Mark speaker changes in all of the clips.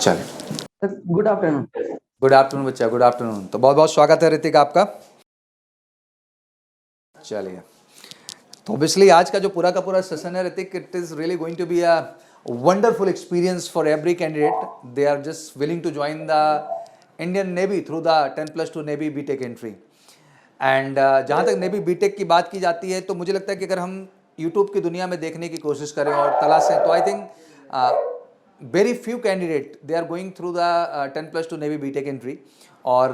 Speaker 1: चलिए,
Speaker 2: good afternoon.
Speaker 1: Good afternoon बच्चा, good afternoon. तो बहुत बहुत स्वागत है ऋतिक आपका। चलिए, तो ऑब्वियसली आज का जो पूरा का पूरा सेशन है Hrithik, it is really going to be a wonderful experience for every candidate. They are just willing to join the Indian navy through the 10+2 navy BTech entry. And जहाँ तक नेवी बीटेक की बात की जाती है, तो मुझे लगता है कि अगर हम यूट्यूब की दुनिया में देखने की कोशिश करें और तलाशें, तो I think very few candidate they are going through the 10+2 navy BTech entry. और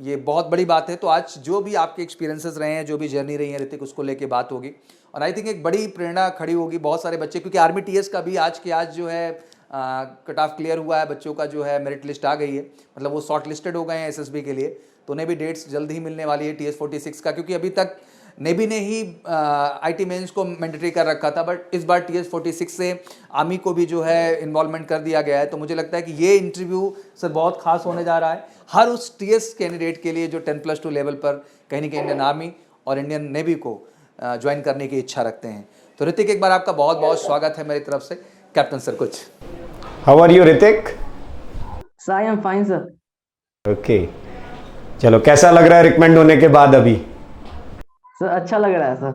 Speaker 1: ये बहुत बड़ी बात है। तो आज जो भी आपके एक्सपीरियंसेस रहे हैं, जो भी जर्नी रही है ऋतिक, उसको लेके बात होगी। और आई थिंक एक बड़ी प्रेरणा खड़ी होगी बहुत सारे बच्चे, क्योंकि आर्मी टीएस का भी आज के आज जो है कट ऑफ क्लियर हुआ है, बच्चों का जो है मेरिट लिस्ट आ गई है, मतलब वो शॉर्ट लिस्टेड हो गए हैं एसएसबी के लिए। तो उन्हें भी डेट्स जल्द ही मिलने वाली है TS46 का, क्योंकि अभी तक नेवी ने ही आईटी मेंस को मैंडेटरी कर रखा था, बट इस बार TS46 से आर्मी को भी जो है इन्वॉल्वमेंट कर दिया गया है। तो मुझे लगता है कि ये इंटरव्यू सर बहुत खास होने जा रहा है हर उस टीएस कैंडिडेट के लिए जो 10+2 लेवल पर कहीं ना कहीं इंडियन आर्मी और इंडियन नेवी को ज्वाइन करने की इच्छा रखते हैं। तो ऋतिक, एक बार आपका बहुत बहुत स्वागत है मेरी तरफ से। कैप्टन सर, कुछ
Speaker 3: how are you Hrithik?
Speaker 2: Sir I am fine sir.
Speaker 3: Okay, चलो, कैसा लग रहा है रिकमेंड होने के बाद अभी?
Speaker 2: सर अच्छा लग रहा है सर।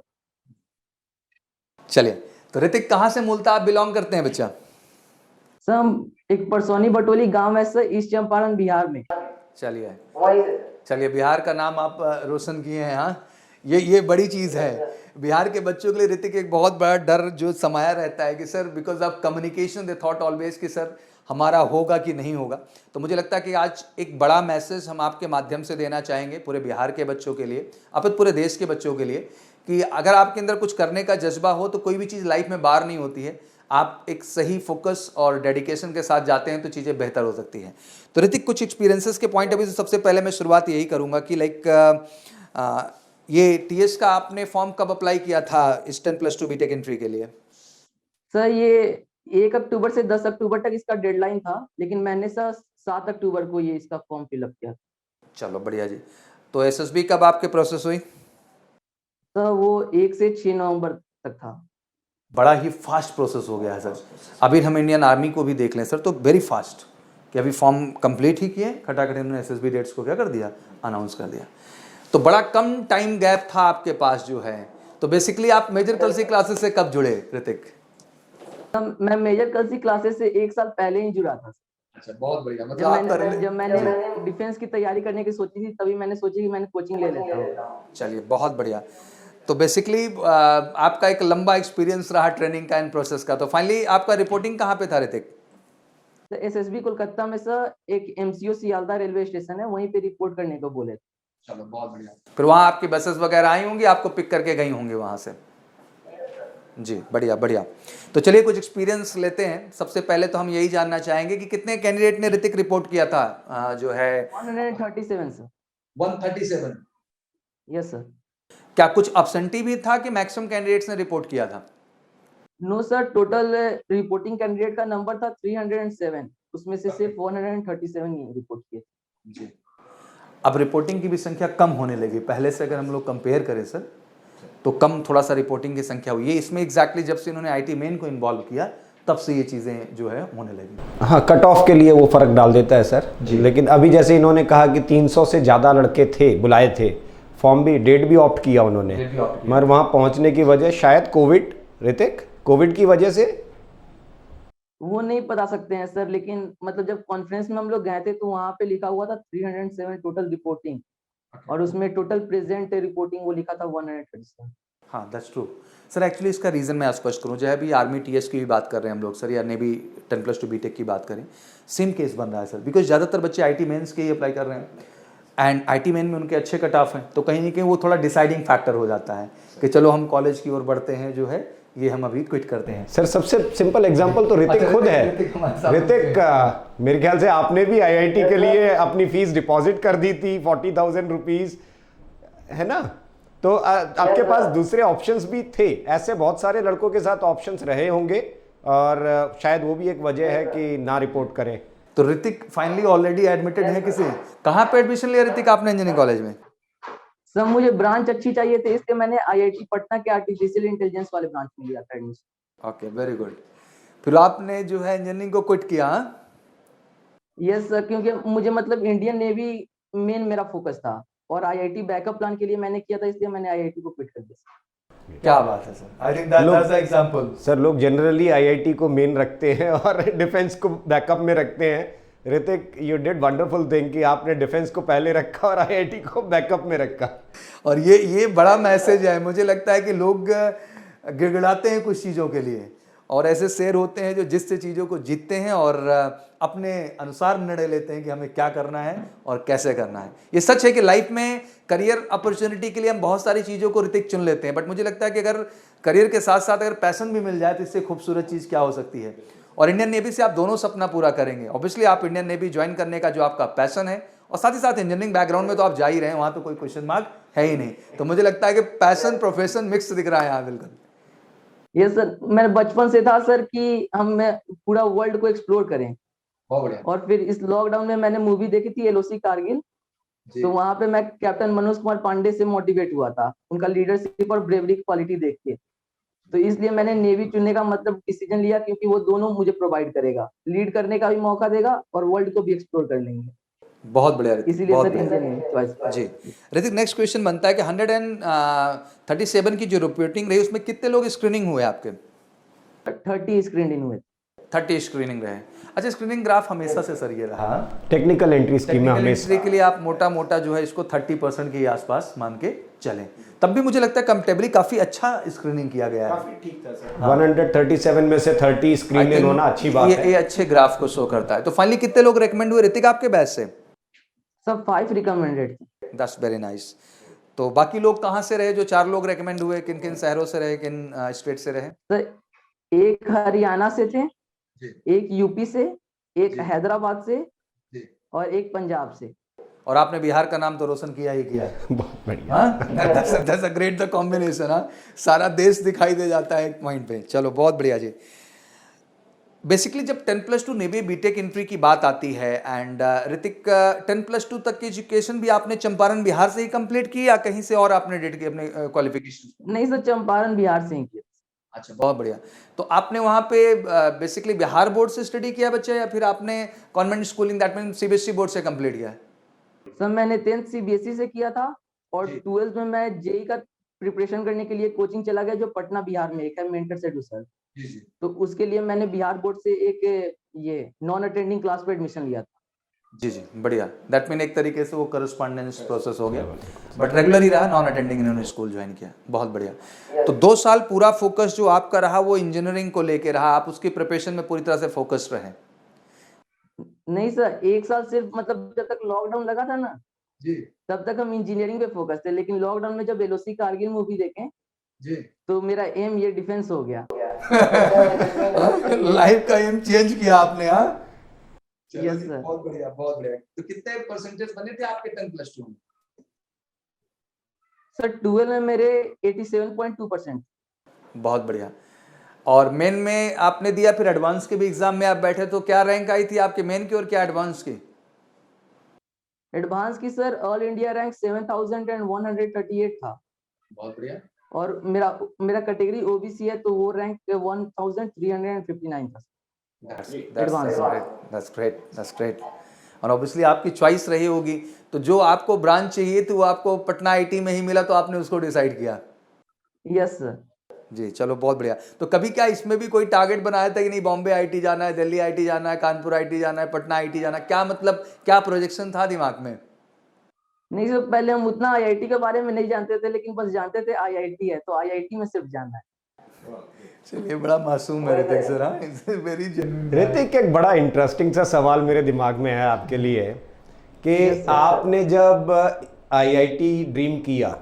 Speaker 1: चलिए, तो ऋतिक कहाँ से मूलतः आप बिलोंग करते हैं बच्चा?
Speaker 2: सर हम एक परसौनी बटोली गांव है सर, ईस्ट चंपारण बिहार में।
Speaker 1: चलिए चलिए, बिहार का नाम आप रोशन किए हैं। हाँ, ये बड़ी चीज़ है। बिहार के बच्चों के लिए ऋतिक एक बहुत बड़ा डर जो समाया रहता है कि sir because of communication they thought always कि सर हमारा होगा कि नहीं होगा। तो मुझे लगता है कि आज एक बड़ा मैसेज हम आपके माध्यम से देना चाहेंगे पूरे बिहार के बच्चों के लिए, अब पूरे देश के बच्चों के लिए, कि अगर आपके अंदर कुछ करने का जज्बा हो तो कोई भी चीज़ लाइफ में बार नहीं होती है। आप एक सही फोकस और डेडिकेशन के साथ जाते हैं तो चीज़ें बेहतर हो सकती हैं। तो ऋतिक, कुछ एक्सपीरियंसेस के पॉइंट अभी सबसे पहले मैं शुरुआत यही करूँगा कि लाइक ये टीएस का आपने फॉर्म कब अप्लाई किया था इस 10+2 बीटेक एंट्री के लिए?
Speaker 2: सर ये 1 अक्टूबर से 10 अक्टूबर तक इसका डेडलाइन था, लेकिन मैंने सर 7 अक्टूबर को ये इसका फॉर्म फिलअप किया।
Speaker 1: चलो बढ़िया जी। तो एसएसबी कब आपके प्रोसेस हुई?
Speaker 2: सर वो 1 से 6 नवंबर तक था।
Speaker 1: बड़ा ही फास्ट प्रोसेस हो गया है सर। अभी हम इंडियन आर्मी को भी देख लें सर, तो वेरी फास्ट कि अभी फॉर्म कंप्लीट ही किए, खटाखट इन्होंने एसएसबी डेट्स को क्या कर दिया, अनाउंस कर दिया। तो बड़ा कम टाइम गैप था आपके पास जो है। तो बेसिकली आप मेजर कलसी क्लासेस से कब जुड़े ऋतिक?
Speaker 2: मैं मेजर कलसी क्लासेस से 1 साल पहले ही जुड़ा था।
Speaker 1: अच्छा, बहुत बढ़िया। मतलब
Speaker 2: जब मैंने डिफेंस की तैयारी करने की सोची थी, तभी मैंने सोची कि मैंने कोचिंग ले लेता हूँ।
Speaker 1: चलिए, बहुत बढ़िया। तो बेसिकली आपका एक लंबा एक्सपीरियंस रहा ट्रेनिंग का, इन प्रोसेस का। तो फाइनली आपका रिपोर्टिंग कहाँ पे था ऋतिक?
Speaker 2: तो एसएसबी कोलकाता में सर एक एमसीओ सियालदह रेलवे स्टेशन है, वहीं पे रिपोर्ट करने को बोले।
Speaker 1: चलो बहुत बढ़िया। फिर वहाँ आपकी बसेस वगैरह आई होंगी, आपको पिक करके गई होंगी वहाँ से? जी, बढ़िया बढ़िया। तो चलिए कुछ एक्सपीरियंस लेते हैं। सबसे पहले तो हम यही जानना चाहेंगे कि कितने कैंडिडेट ने ऋतिक रिपोर्ट किया था जो है?
Speaker 2: 137 सर।
Speaker 1: 137?
Speaker 2: Yes sir.
Speaker 1: क्या कुछ अब्सेंटी भी था कि मैक्सिमम कैंडिडेट्स ने रिपोर्ट किया था?
Speaker 2: No sir, total reporting candidate का नंबर था 307, उसमें से सिर्फ 137 ही रिपोर्ट किए।
Speaker 1: जी। अब रिपोर्टिंग की भी संख्या कम होने लगी पहले से, अगर हम लोग कंपेयर करें सर, तो कम थोड़ा सा रिपोर्टिंग की संख्या हुई है इसमें। एग्जैक्टली जब से इन्होंने आईटी मेन को इन्वॉल्व किया, तब से ये चीज़ें जो है होने लगी।
Speaker 3: हाँ, कट ऑफ के लिए वो फर्क डाल देता है सर जी। लेकिन अभी जैसे इन्होंने कहा कि 300 से ज़्यादा लड़के थे, बुलाए थे, फॉर्म भी, डेट भी ऑप्ट किया उन्होंने, मगर वहाँ पहुँचने की वजह शायद कोविड, ऋतिक, कोविड की वजह से
Speaker 2: वो नहीं बता सकते हैं सर, लेकिन मतलब जब कॉन्फ्रेंस में हम लोग गए थे तो वहाँ पे लिखा हुआ था 307 टोटल रिपोर्टिंग, और उसमें टोटल प्रेजेंट रिपोर्टिंग वो लिखा था 137।
Speaker 1: हाँ, दैट्स ट्रू सर। एक्चुअली इसका रीज़न मैं स्पष्ट करूँ, चाहे अभी आर्मी टीएस की भी बात कर रहे हैं हम लोग सर, या नेवी 10+2 बीटेक की बात करें, सेम केस बन रहा है सर। बिकॉज ज़्यादातर बच्चे आईटी मेंस के ही अप्लाई कर रहे हैं, एंड आईटी मेन में उनके अच्छे कट ऑफ हैं, तो कहीं ना कहीं वो थोड़ा डिसाइडिंग फैक्टर हो जाता है कि चलो हम कॉलेज की ओर बढ़ते हैं, जो है ये हम अभी क्विट करते हैं।
Speaker 3: सर सबसे सिंपल एग्जांपल तो ऋतिक खुद है। ऋतिक, मेरे ख्याल से आपने भी आईआईटी के लिए अपनी फीस डिपॉजिट कर दी थी 40,000 रुपीज, है ना? तो आपके पास दूसरे ऑप्शंस भी थे। ऐसे बहुत सारे लड़कों के साथ ऑप्शंस रहे होंगे, और शायद वो भी एक वजह है कि ना रिपोर्ट करें।
Speaker 1: तो ऋतिक फाइनली ऑलरेडी एडमिटेड है किसी? कहाँ पे एडमिशन लिया ऋतिक आपने इंजीनियरिंग कॉलेज में?
Speaker 2: सर मुझे ब्रांच अच्छी चाहिए थी, इसलिए मैंने आईआईटी पटना के आर्टिफिशियल इंटेलिजेंस वाले ब्रांच में लिया था एडमिशन।
Speaker 1: Okay, very good. फिर आपने जो है इंजीनियरिंग को क्विट किया?
Speaker 2: यस सर, क्योंकि मुझे मतलब इंडियन नेवी मेन मेरा फोकस था और आईआईटी बैकअप प्लान के लिए मैंने किया था, इसलिए मैंने आईआईटी को क्विट कर दिया।
Speaker 1: क्या बात है sir, I think that's the example.
Speaker 3: Sir लोग जनरली आईआईटी को मेन रखते हैं और डिफेंस को बैकअप में रखते हैं। Hrithik, you did wonderful thing कि आपने डिफेंस को पहले रखा और आईआईटी को बैकअप में रखा।
Speaker 1: और ये बड़ा मैसेज है। मुझे लगता है कि लोग गिड़गिड़ाते हैं कुछ चीज़ों के लिए, और ऐसे शेर होते हैं जो जिससे चीज़ों को जीतते हैं और अपने अनुसार निर्णय लेते हैं कि हमें क्या करना है और कैसे करना है। ये सच है कि लाइफ में करियर अपॉर्चुनिटी के लिए हम बहुत सारी चीज़ों को ऋतिक चुन लेते हैं, बट मुझे लगता है कि अगर करियर के साथ साथ अगर पैशन भी मिल जाए तो इससे खूबसूरत चीज़ क्या हो सकती है। और इंडियन नेवी से आप दोनों सपना पूरा करेंगे। ऑब्वियसली आप इंडियन नेवी ज्वाइन करने का जो आपका पैशन है, और साथ ही साथ इंजीनियरिंग बैकग्राउंड में तो आप जा ही रहे हैं, वहाँ तो कोई क्वेश्चन मार्क है ही नहीं। तो मुझे लगता है कि पैशन प्रोफेशन मिक्स दिख रहा है यहाँ बिल्कुल।
Speaker 2: यस सर, मेरे बचपन से था सर कि हम पूरा वर्ल्ड को एक्सप्लोर करें।
Speaker 1: बहुत बढ़िया।
Speaker 2: और फिर इस लॉकडाउन में मैंने मूवी देखी थी एलओसी कारगिल, तो वहां पे मैं कैप्टन मनोज कुमार पांडे से मोटिवेट हुआ था, उनका लीडरशिप और ब्रेवरी की क्वालिटी देख के। तो इसलिए मैंने नेवी चुनने का मतलब डिसीजन लिया, क्योंकि वो दोनों मुझे प्रोवाइड करेगा, लीड करने का भी मौका देगा और वर्ल्ड को भी एक्सप्लोर कर लेंगे।
Speaker 1: बहुत बढ़िया ऋतिक,
Speaker 2: इसीलिए
Speaker 1: बहुत
Speaker 2: सर
Speaker 1: बढ़िया।
Speaker 2: Indian navy choice.
Speaker 1: जी ऋतिक, नेक्स्ट क्वेश्चन बनता है कि 137 की जो रिपोर्टिंग रही उसमें कितने लोग स्क्रीनिंग हुए आपके?
Speaker 2: 30 स्क्रीन इन हुए।
Speaker 1: 30 स्क्रीनिंग रहे। अच्छा, स्क्रीनिंग ग्राफ हमेशा से सर ये रहा।
Speaker 3: टेक्निकल एंट्री स्कीम में
Speaker 1: टेक्निकल
Speaker 3: हमेशा
Speaker 1: एंट्री के लिए आप मोटा मोटा जो है इसको 30% के आसपास मान के चलें। तब भी मुझे लगता है कंपेरेटिवली काफी अच्छा स्क्रीनिंग किया गया है।
Speaker 4: काफी ठीक था सर।
Speaker 3: 137 में से 30 स्क्रीन इन होना अच्छी बात है।
Speaker 1: ये अच्छे ग्राफ को शो करता है। तो फाइनली कितने लोग रेकमेंड हुए ऋतिक आपके बैच से?
Speaker 2: सब 5 रिकमेंडेड थे।
Speaker 1: That's very nice. तो बाकी लोग कहाँ से रहे जो 4 लोग रेकमेंड हुए? किन किन शहरों से रहे, किन स्टेट से रहे?
Speaker 2: सर एक हरियाणा से थे, एक यूपी से, एक हैदराबाद से और एक पंजाब से।
Speaker 1: और आपने बिहार का नाम तो रोशन किया ही किया।
Speaker 3: बहुत बढ़िया।
Speaker 1: That's a great the combination. हाँ, सारा देश दिखाई दे जाता है एक पॉइंट पे। चलो बहुत बढ़िया जी। बेसिकली जब 10+2 नेवी बीटेक एंट्री की बात आती है, एंड ऋतिक 10+2 तक की एजुकेशन भी आपने चंपारण बिहार से ही कंप्लीट की या कहीं से और आपने डेट की अपने क्वालिफिकेशन?
Speaker 2: नहीं सर, चंपारण बिहार से ही किया।
Speaker 1: अच्छा, बहुत बढ़िया। तो आपने वहाँ पे बेसिकली बिहार बोर्ड से स्टडी किया बच्चा, या फिर आपने convent schooling that mean CBSE board से कंप्लीट किया?
Speaker 2: सर मैंने 10th सीबीएसई से किया था और 12th में मैं जेई का प्रिपरेशन करने के लिए कोचिंग चला गया, जो पटना बिहार में एक है, मेंटर सेडुसर। तो उसके लिए मैंने बिहार बोर्ड से एक ये नॉन अटेंडिंग क्लास पे एडमिशन लिया था।
Speaker 1: जी जी, बढ़िया। दैट मीन एक तरीके से वो करस्पॉन्डेंस प्रोसेस हो गया, बट रेगुलर ही रहा, नॉन अटेंडिंग इन्होंने स्कूल ज्वाइन किया। बहुत बढ़िया। तो 2 साल पूरा फोकस जो आपका रहा वो इंजीनियरिंग को लेके रहा, आप उसकी प्रिपरेशन में पूरी तरह से फोकस्ड रहे?
Speaker 2: नहीं सर, 1 साल सिर्फ मतलब जब तक लॉकडाउन लगा था ना
Speaker 1: जी
Speaker 2: तब तक हम इंजीनियरिंग पे फोकस थे, लेकिन लॉकडाउन में जब एलओसी कारगिल मूवी देखें
Speaker 1: जी
Speaker 2: तो मेरा एम ये डिफेंस हो गया।
Speaker 1: लाइफ का एम चेंज किया आपने। हाँ,
Speaker 2: यस सर।
Speaker 1: बहुत बढ़िया, बहुत बढ़िया। तो कितने परसेंटेज बने थे आपके 10+2 में?
Speaker 2: सर 12 में मेरे 87.2%।
Speaker 1: बहुत बढ़िया। और मेन में आपने दिया, फिर एडवांस के भी एग्जाम में आप बैठे, तो क्या रैंक आई थी आपके मेन की और क्या एडवांस की?
Speaker 2: एडवांस की सर ऑल इंडिया रैंक 7138 था।
Speaker 1: बहुत बढ़िया।
Speaker 2: और मेरा कैटेगरी ओबीसी है, तो वो रैंक 1359 था।
Speaker 1: That's great। और ऑब्वियसली आपकी चॉइस रही होगी, तो जो आपको ब्रांच चाहिए थी वो आपको पटना आईटी में ही मिला, तो आपने उसको डिसाइड किया?
Speaker 2: Yes sir.
Speaker 1: जी, चलो बहुत बढ़िया। तो कभी क्या इसमें भी कोई टारगेट बनाया था कि नहीं बॉम्बे आईटी जाना है, दिल्ली आईटी जाना है, कानपुर आईटी जाना है, पटना आईटी जाना है? क्या मतलब क्या प्रोजेक्शन था दिमाग में?
Speaker 2: नहीं सर, पहले हम उतना आईआईटी के बारे में नहीं जानते थे, लेकिन बस जानते थे आईआईटी है, तो आईआईटी में सिर्फ जाना है।
Speaker 1: चलिए, बड़ा मासूम है ऋतिक सर। हाँ, वेरी जेन्युइन।
Speaker 3: ऋतिक, एक बड़ा इंटरेस्टिंग सा सवाल मेरे दिमाग में है आपके लिए कि आपने जब आईआईटी ड्रीम किया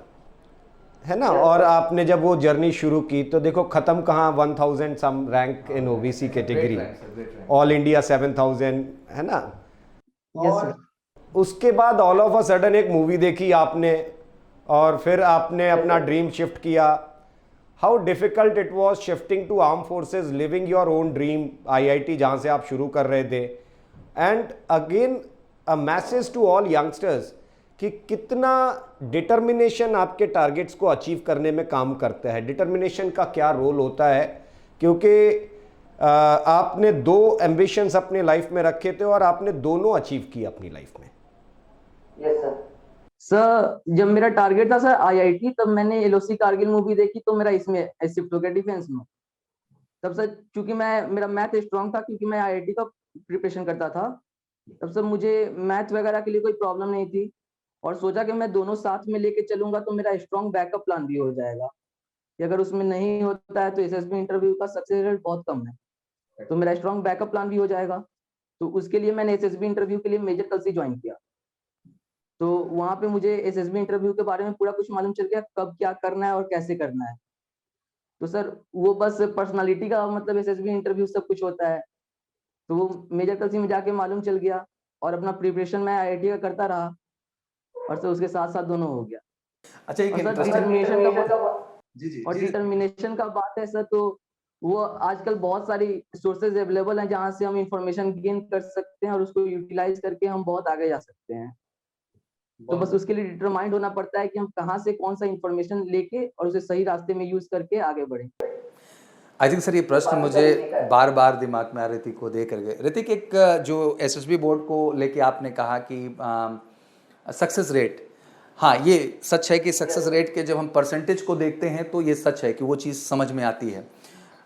Speaker 3: है ना, और आपने जब वो जर्नी शुरू की, तो देखो खत्म कहाँ 1000 some rank in OBC category, all India 7000 है ना।
Speaker 2: Yes sir.
Speaker 3: उसके बाद ऑल ऑफ अ सडन एक मूवी देखी आपने और फिर आपने अपना ड्रीम शिफ्ट किया। How difficult it was shifting to arm forces, leaving your own dream, IIT जहाँ से आप शुरू कर रहे थे, and again a message to all youngsters कि कितना डिटर्मिनेशन आपके टारगेट्स को अचीव करने में काम करता है, डिटर्मिनेशन का क्या रोल होता है। क्योंकि आपने 2 एम्बिशंस अपने लाइफ में रखे थे और आपने दोनों अचीव किए अपनी लाइफ में।
Speaker 2: Yes sir. सर जब मेरा टारगेट था सर आईआईटी, तब मैंने एलओसी कारगिल मूवी देखी, तो मेरा इसमें शिफ्ट हो गया डिफेंस में। तब सर चूंकि मेरा मैथ स्ट्रांग था, क्योंकि मैं आईआईटी का प्रिपरेशन करता था, तब सर मुझे मैथ वगैरह के लिए कोई प्रॉब्लम नहीं थी, और सोचा कि मैं दोनों साथ में लेके चलूंगा तो मेरा स्ट्रांग बैकअप प्लान भी हो जाएगा कि अगर उसमें नहीं होता है तो एसएसबी इंटरव्यू का सक्सेस रेट बहुत कम है, तो मेरा स्ट्रांग बैकअप प्लान भी हो जाएगा। तो उसके लिए मैंने एसएसबी इंटरव्यू के लिए मेजर कल से ज्वाइन किया। तो वहां पे मुझे एसएसबी इंटरव्यू के बारे में पूरा कुछ मालूम चल गया, कब क्या करना है और कैसे करना है। तो सर वो बस पर्सनालिटी का मतलब एसएसबी इंटरव्यू सब कुछ होता है, तो वो मेजर कल में जाके मालूम चल गया, और अपना प्रिपरेशन मैं आईआईटी का करता रहा, और सर उसके साथ साथ दोनों हो गया।
Speaker 1: अच्छा, एक
Speaker 2: और सर
Speaker 1: इंटरेस्टिंग
Speaker 2: डिटर्मिनेशन का बात है सर, तो वो आजकल बहुत सारी सोर्सेज अवेलेबल हैं जहां से हम इंफॉर्मेशन गेन कर सकते हैं और उसको यूटिलाइज करके हम बहुत आगे जा सकते हैं। तो बस उसके लिए डिटरमाइंड होना पड़ता है कि हम कहाँ से कौन सा इंफॉर्मेशन लेके और उसे सही रास्ते में यूज करके आगे बढ़े।
Speaker 1: आई थिंक सर ये प्रश्न मुझे बार बार दिमाग में आ ऋतिक को दे करके। ऋतिक, एक जो एसएसबी बोर्ड को लेके आपने कहा कि सक्सेस रेट, हाँ ये सच है कि सक्सेस रेट के जब हम परसेंटेज को देखते हैं तो ये सच है कि वो चीज़ समझ में आती है,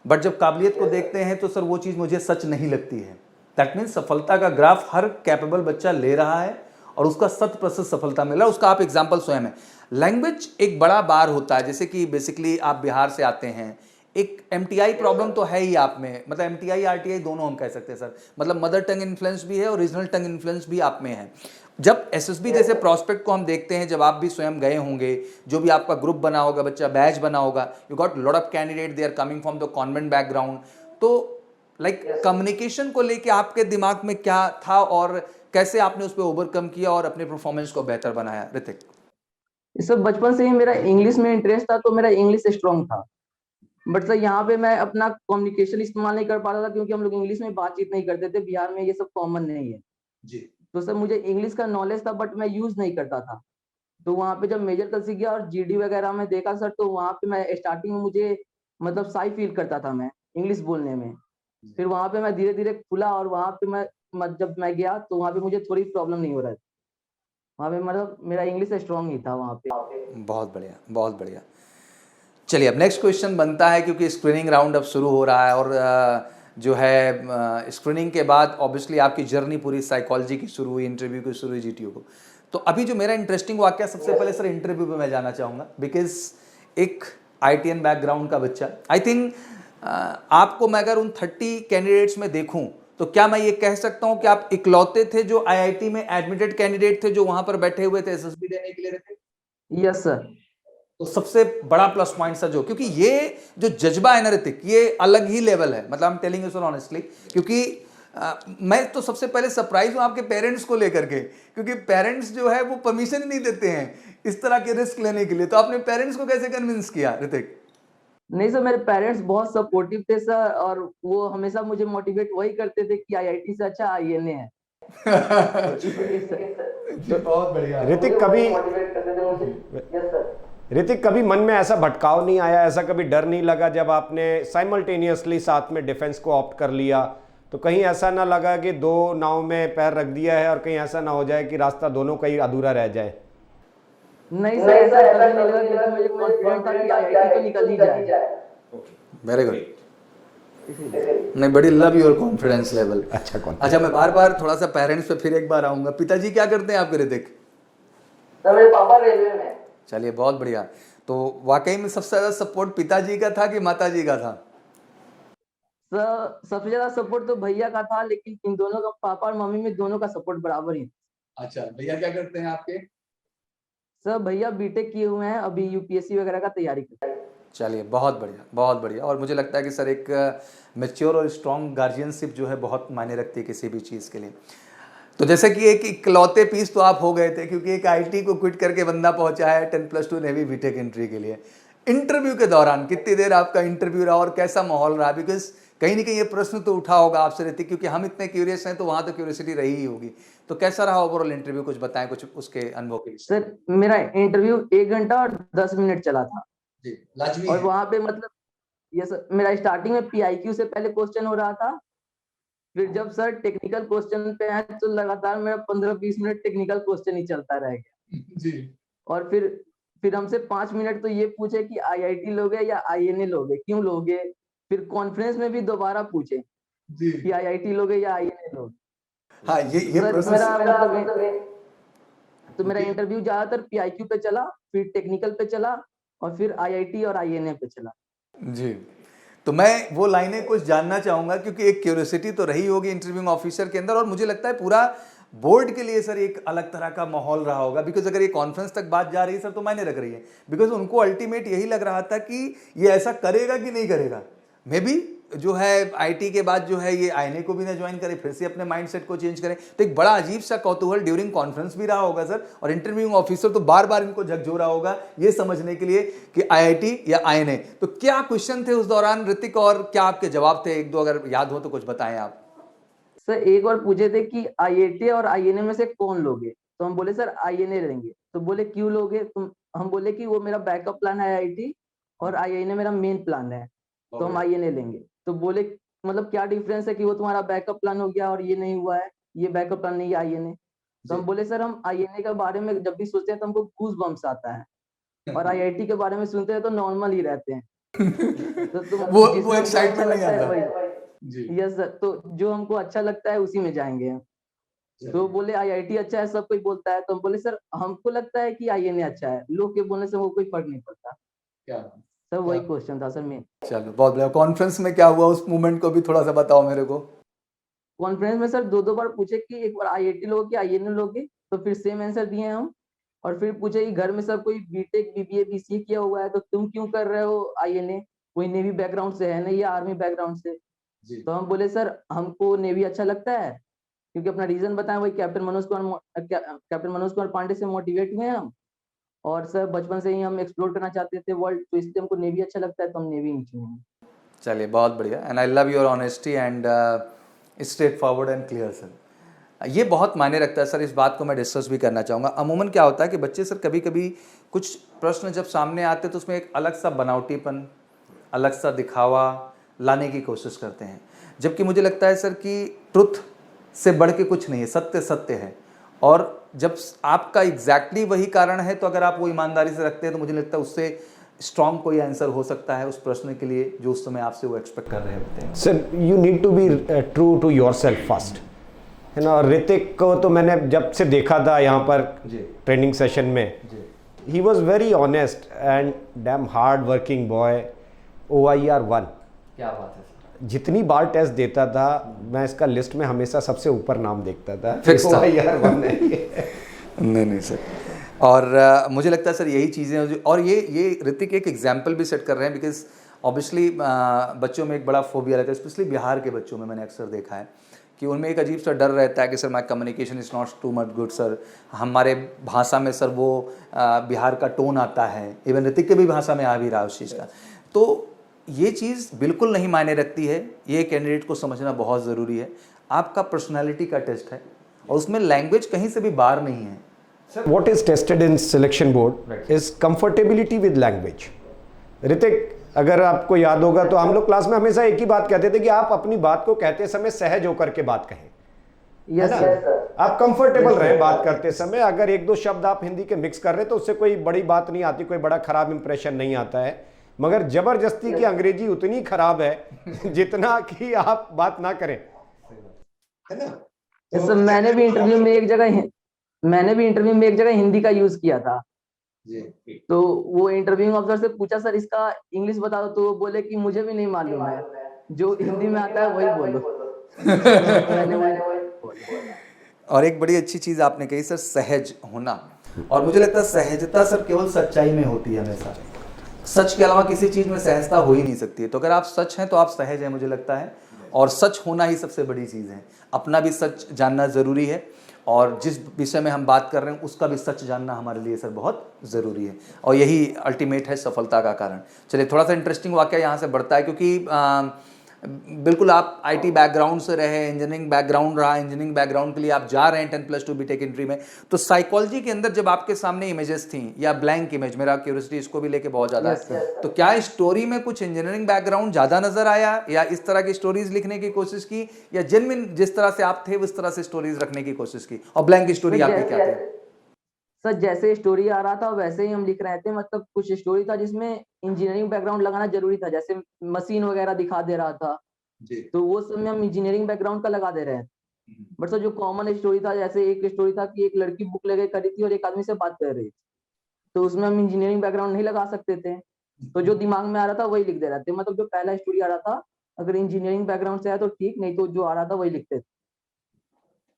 Speaker 1: बट जब काबिलियत को देखते हैं तो सर वो चीज़ मुझे सच नहीं लगती है। दैट मीन्स सफलता का ग्राफ हर कैपेबल बच्चा ले रहा है और उसका 100% सफलता मिल रहा है। उसका आप एग्जाम्पल स्वयं है। लैंग्वेज एक बड़ा बार होता है, जैसे कि बेसिकली आप बिहार से आते हैं, एक एमटीआई प्रॉब्लम तो है ही आप में, मतलब एमटीआई आरटीआई दोनों हम कह सकते हैं सर, मतलब मदर टंग इन्फ्लुएंस भी है और रीजनल टंग इन्फ्लुएंस भी आप में है। जब एसएसबी जैसे प्रोस्पेक्ट को हम देखते हैं, जब आप भी स्वयं गए होंगे, जो भी आपका ग्रुप बना होगा, बच्चा बैच बना होगा, you got lot of candidate, they are coming from the convent background, तो लाइक कम्युनिकेशन को लेके आपके दिमाग में क्या था और कैसे आपने उस पर ओवरकम किया और अपने परफॉर्मेंस को बेहतर बनाया? ऋतिक,
Speaker 2: इस सब बचपन से ही मेरा इंग्लिश में इंटरेस्ट था, तो मेरा इंग्लिश स्ट्रांग था, बट सर यहाँ पे मैं अपना कम्युनिकेशन इस्तेमाल नहीं कर पा रहा था, क्योंकि हम लोग इंग्लिश में बातचीत नहीं करते थे, बिहार में ये सब कॉमन नहीं है
Speaker 1: जी।
Speaker 2: तो सर मुझे इंग्लिश का नॉलेज था, बट मैं यूज नहीं करता था। तो वहाँ पे जब मेजर कल सीख गया और जीडी वगैरह में देखा सर, तो वहाँ पे मैं स्टार्टिंग में मुझे मतलब शाई फील करता था मैं इंग्लिश बोलने में। फिर वहाँ पे मैं धीरे धीरे खुला, और वहाँ पे जब मैं गया तो वहाँ पे मुझे थोड़ी प्रॉब्लम नहीं हो रहा था। वहाँ पे मतलब मेरा इंग्लिश स्ट्रांग ही था वहाँ पे।
Speaker 1: बहुत बढ़िया, बहुत बढ़िया। चलिए अब नेक्स्ट क्वेश्चन बनता है, क्योंकि स्क्रीनिंग राउंड अब शुरू हो रहा है और जो है स्क्रीनिंग के बाद ऑब्वियसली आपकी जर्नी पूरी साइकोलॉजी की शुरू हुई, इंटरव्यू की शुरू हुई, जीटीयू को। तो अभी जो मेरा इंटरेस्टिंग वाक्य, सबसे पहले सर इंटरव्यू पे मैं जाना चाहूँगा, बिकॉज एक आईटीएन बैकग्राउंड का बच्चा, आई थिंक आपको मैं अगर उन 30 कैंडिडेट्स में देखूं तो क्या मैं ये कह सकता हूं कि आप इकलौते थे जो आईआईटी में एडमिटेड कैंडिडेट थे जो वहां पर बैठे हुए थे एसएसबी देने के लिए रहते?
Speaker 2: Yes sir.
Speaker 1: तो सबसे बड़ा प्लस पॉइंट सर, जो क्योंकि ये जो जज्बा है ना ऋतिक, ये अलग ही लेवल है, मतलब I am telling you sir honestly, क्योंकि मैं तो सबसे पहले सरप्राइज हूं आपके पेरेंट्स को लेकर के, क्योंकि पेरेंट्स जो है वो परमिशन ही नहीं देते हैं इस तरह के रिस्क लेने के लिए। तो आपने पेरेंट्स को कैसे कन्विंस किया ऋतिक?
Speaker 2: नहीं सर, मेरे पेरेंट्स बहुत सपोर्टिव थे सर, और वो हमेशा मुझे मोटिवेट वही करते थे कि आईआईटी से अच्छा आईएनए है।
Speaker 1: बहुत बढ़िया।
Speaker 3: ऋतिक कभी
Speaker 2: मोटिवेट करते थे मुझे। Yes sir.
Speaker 3: ऋतिक कभी मन में ऐसा भटकाव नहीं आया, ऐसा कभी डर नहीं लगा जब आपने साइमल्टेनियसली साथ में डिफेंस को ऑप्ट कर लिया, तो कहीं ऐसा ना लगा कि 2 नाव में पैर रख दिया है और कहीं ऐसा ना हो जाए कि रास्ता दोनों का ही अधूरा रह जाए?
Speaker 2: नहीं सर, ऐसा कभी नहीं लगा, क्योंकि मुझे कॉन्फिडेंस था कि आईआईटी तो निकल ही जाए।
Speaker 1: Very good. नहीं, बड़ी लव योर कॉन्फिडेंस लेवल। अच्छा, मैं बार बार थोड़ा सा पेरेंट्स पे फिर एक बार आऊंगा। पिताजी क्या करते हैं आपके ऋतिक?
Speaker 2: सर मेरे पापा रेलवे में।
Speaker 1: चलिए बहुत बढ़िया। तो वाकई में सबसे ज्यादा सपोर्ट पिताजी का था कि माताजी का था?
Speaker 2: सर सबसे ज्यादा सपोर्ट तो भैया का था, लेकिन इन दोनों का, पापा और मम्मी में दोनों का सपोर्ट बराबर ही।
Speaker 1: अच्छा, भैया क्या करते हैं आपके?
Speaker 2: सर भैया बीटेक किए हुए हैं, अभी यूपीएससी वगैरह का तैयारी करते हैं।
Speaker 1: चलिए बहुत बढ़िया, बहुत बढ़िया। और मुझे लगता है कि सर एक मैच्योर और स्ट्रॉन्ग गार्जियनशिप जो है बहुत मायने रखती है किसी भी चीज़ के लिए। तो जैसे कि एक इकलौते पीस तो आप हो गए थे, क्योंकि एक आईटी को क्विट करके बंदा पहुंचा है 10+2 नेवी बीटेक एंट्री के लिए। इंटरव्यू के दौरान कितनी देर आपका इंटरव्यू रहा और कैसा माहौल रहा? बिकॉज कहीं ना कहीं ये प्रश्न तो उठा होगा आपसे ऋतिक, क्योंकि हम इतने क्यूरियस हैं तो वहाँ तो क्यूरियोसिटी रही ही होगी। तो कैसा रहा ओवरऑल इंटरव्यू, कुछ बताएं, कुछ उसके अनुभव के?
Speaker 2: सर मेरा इंटरव्यू 1 घंटा और 10 मिनट चला था।
Speaker 1: जी, लाजमी
Speaker 2: और
Speaker 1: है।
Speaker 2: वहाँ पे मतलब ये सर मेरा स्टार्टिंग में पीआईक्यू से पहले क्वेश्चन हो रहा था, फिर जब सर टेक्निकल क्वेश्चन पे आए तो लगातार मेरा 15-20 मिनट टेक्निकल क्वेश्चन ही चलता रह गया
Speaker 1: जी
Speaker 2: और फिर हमसे 5 मिनट तो ये पूछे कि आईआईटी लोगे या आईएनए लोगे, क्यों लोगे। फिर कॉन्फ्रेंस में भी दोबारा पूछे
Speaker 1: जी
Speaker 2: कि आईआईटी लोगे या आईएनए लोगे।
Speaker 1: हाँ, ये
Speaker 2: सर
Speaker 1: प्रोसेस
Speaker 2: मेरा इंटरव्यू ज्यादातर पीआईक्यू पे चला, फिर टेक्निकल पे चला और फिर आईआईटी और आईएनए पे चला।
Speaker 1: जी। तो मैं वो लाइनें कुछ जानना चाहूंगा क्योंकि एक क्यूरियोसिटी तो रही होगी इंटरव्यूइंग ऑफिसर के अंदर, और मुझे लगता है पूरा बोर्ड के लिए सर एक अलग तरह का माहौल रहा होगा, बिकॉज अगर ये कॉन्फ्रेंस तक बात जा रही है सर तो मायने रख रही है, बिकॉज उनको अल्टीमेट यही लग रहा था कि ये ऐसा करेगा कि नहीं करेगा। मे बी जो है आईटी के बाद जो है ये आईएनए को भी ना ज्वाइन करे, फिर से अपने माइंडसेट को चेंज करें, तो एक बड़ा अजीब सा कौतूहल ड्यूरिंग कॉन्फ्रेंस भी रहा होगा सर, और इंटरव्यूइंग ऑफिसर तो बार बार इनको झकझोरा होगा ये समझने के लिए कि आईआईटी या आईएनए। तो क्या क्वेश्चन थे उस दौरान ऋतिक, और क्या आपके जवाब थे? एक दो अगर याद हो तो कुछ बताएं आप।
Speaker 2: सर एक बार पूछे थे कि आईआईटी और आईएनए में से कौन लोगे, तो हम बोले सर आईएनए लेंगे। तो बोले क्यों लोगे तुम, हम बोले कि वो मेरा बैकअप प्लान है आईआईटी और आईएनए मेरा मेन प्लान है, तो हम आईएनए लेंगे। तो बोले मतलब क्या डिफरेंस है कि वो तुम्हारा बैकअप प्लान हो गया और ये नहीं हुआ है, ये बैकअप प्लान नहीं है आईएनए। तो हम बोले सर हम आईएनए के बारे में जब भी सोचते हैं तो हमको गूज बम्स आता है और आईआईटी के बारे में सुनते हैं तो नॉर्मल ही रहते हैं। तो
Speaker 1: वो एक्साइटमेंट नहीं आता।
Speaker 2: वही यस सर, तो जो हमको अच्छा लगता है उसी में जाएंगे हम। तो बोले आईआईटी अच्छा है, सब कोई बोलता है, तो हम बोले सर हमको लगता है कि आईएनए अच्छा है, लोग के बोलने से वो कोई फर्क नहीं पड़ता।
Speaker 1: क्या
Speaker 2: सर वही क्वेश्चन था सर मेन।
Speaker 1: चलो बहुत बढ़िया। कॉन्फ्रेंस में क्या हुआ उस मूवमेंट को भी थोड़ा सा बताओ मेरे को।
Speaker 2: कॉन्फ्रेंस में सर दो बार पूछे कि एक बार आईआईटी लोगे कि आईएनए लोगे, तो फिर सेम आंसर दिए हम। और फिर पूछे कि घर में सब कोई बीटेक बीबीए बीसीए किया हुआ है तो तुम क्यों कर रहे हो आईएनए, कोई नेवी बैकग्राउंड से है नहीं या आर्मी बैकग्राउंड से। तो हम बोले सर हमको नेवी अच्छा लगता है, क्योंकि अपना रीजन बताएं, वही कैप्टन मनोज कुमार पांडे से मोटिवेट हुए हम, और सर बचपन से ही हम एक्सप्लोर करना चाहते थे वर्ल्ड, तो इसलिए हमको नेवी अच्छा लगता है, तो हम नेवी ही चुने।
Speaker 1: चलिए बहुत बढ़िया, and I love your honesty and straight forward and clear sir. ये बहुत मायने रखता है सर, इस बात को मैं डिस्कस भी करना चाहूँगा। अमूमन क्या होता है कि बच्चे सर कभी कभी कुछ प्रश्न जब सामने आते तो उसमें एक अलग सा बनावटीपन, अलग सा दिखावा लाने की कोशिश करते हैं, जबकि मुझे लगता है सर कि ट्रुथ से बढ़ के कुछ नहीं है, सत्य सत्य है। और जब आपका एग्जैक्टली वही कारण है तो अगर आप वो ईमानदारी से रखते हैं तो मुझे लगता है उससे स्ट्रॉन्ग कोई आंसर हो सकता है उस प्रश्न के लिए जो उस समय आपसे वो एक्सपेक्ट कर रहे होते हैं।
Speaker 3: Sir you need to be true to yourself first, है ना। और ऋतिक को तो मैंने जब से देखा था यहाँ पर ट्रेनिंग सेशन में, he was very honest and dam hard working boy. OIR 1
Speaker 1: क्या बात है सर।
Speaker 3: जितनी बार टेस्ट देता था मैं इसका लिस्ट में हमेशा सबसे ऊपर नाम देखता था।
Speaker 1: Fixed था।
Speaker 3: OIR 1 है ये।
Speaker 1: नहीं सर, और मुझे लगता है सर यही चीज़ें हैं और ये ऋतिक एक एग्जाम्पल भी सेट कर रहे हैं, बिकॉज ऑब्वियसली बच्चों में एक बड़ा फोबिया रहता है, स्पेशली बिहार के बच्चों में मैंने अक्सर देखा है कि उनमें एक अजीब सा डर रहता है कि sir my communication is not too much good sir, हमारे भाषा में सर वो बिहार का टोन आता है, इवन ऋतिक के भी भाषा में आ भी रहा है उस चीज़ का। तो ये चीज़ बिल्कुल नहीं मायने रखती है, ये कैंडिडेट को समझना बहुत ज़रूरी है। आपका पर्सनालिटी का टेस्ट है और उसमें लैंग्वेज कहीं से भी बाहर नहीं है।
Speaker 3: What is tested in selection board is comfortability with language. Hrithik, अगर आपको याद होगा तो हम लोग क्लास में हमेशा एक ही बात कहते थे कि आप अपनी बात को कहते समय सहज होकर के बात कहें।
Speaker 2: यस सर,
Speaker 3: आप कंफर्टेबल रहें बात करते समय। अगर एक दो शब्द आप हिंदी के मिक्स कर रहे हैं तो उससे कोई बड़ी बात नहीं आती, कोई बड़ा खराब इंप्रेशन नहीं आता है। मगर जबरदस्ती की अंग्रेजी उतनी खराब है जितना कि आप बात ना करें, है ना।
Speaker 2: सर मैंने भी इंटरव्यू में एक जगह हिंदी का यूज किया था जी। तो वो इंटरव्यू ऑफिसर से पूछा सर इसका इंग्लिश बता दो, तो वो बोले कि मुझे भी नहीं मालूम है, जो हिंदी में आता है वही बोलो।
Speaker 1: और एक बड़ी अच्छी चीज़ आपने कही सर, सहज होना। और मुझे लगता है सहजता सर केवल सच्चाई में होती है हमेशा, सच के अलावा किसी चीज़ में सहजता हो ही नहीं सकती है। तो अगर आप सच हैं तो आप सहज हैं मुझे लगता है, और सच होना ही सबसे बड़ी चीज़ है। अपना भी सच जानना ज़रूरी है और जिस विषय में हम बात कर रहे हैं उसका भी सच जानना हमारे लिए सर बहुत ज़रूरी है, और यही अल्टीमेट है सफलता का कारण। चलिए थोड़ा सा इंटरेस्टिंग वाक़या यहाँ से बढ़ता है, क्योंकि बिल्कुल आप आईटी बैकग्राउंड से रहे, इंजीनियरिंग बैकग्राउंड रहा, इंजीनियरिंग बैकग्राउंड के लिए आप जा रहे हैं 10+2 बीटेक एंट्री में, तो साइकोलॉजी के अंदर जब आपके सामने इमेजेस थी या ब्लैंक इमेज, मेरा क्यूरियोसिटी इसको भी लेके बहुत ज़्यादा
Speaker 2: Yes,
Speaker 1: है, तो क्या स्टोरी में कुछ इंजीनियरिंग बैकग्राउंड ज़्यादा नजर आया या इस तरह की स्टोरीज लिखने की कोशिश की, या जेन्युइन जिस तरह से आप थे उस तरह से स्टोरीज रखने की कोशिश की, और ब्लैंक स्टोरी आपकी क्या थी?
Speaker 2: सर जैसे स्टोरी आ रहा था वैसे ही हम लिख रहे थे, मतलब कुछ स्टोरी था जिसमें इंजीनियरिंग बैकग्राउंड लगाना जरूरी था, जैसे मशीन वगैरह दिखा दे रहा था,
Speaker 1: जी।
Speaker 2: तो वो सब में हम इंजीनियरिंग बैकग्राउंड का लगा दे रहे हैं। बट सर जो कॉमन स्टोरी था, जैसे एक स्टोरी था कि एक लड़की बुक लेके खड़ी थी और एक आदमी से बात कर रही थी, तो उसमें हम इंजीनियरिंग बैकग्राउंड नहीं लगा सकते थे, तो जो दिमाग में आ रहा था वही लिख दे रहे थे, मतलब जो पहला स्टोरी आ रहा था अगर इंजीनियरिंग बैकग्राउंड से आया तो ठीक, नहीं तो जो आ रहा था वही लिखते थे।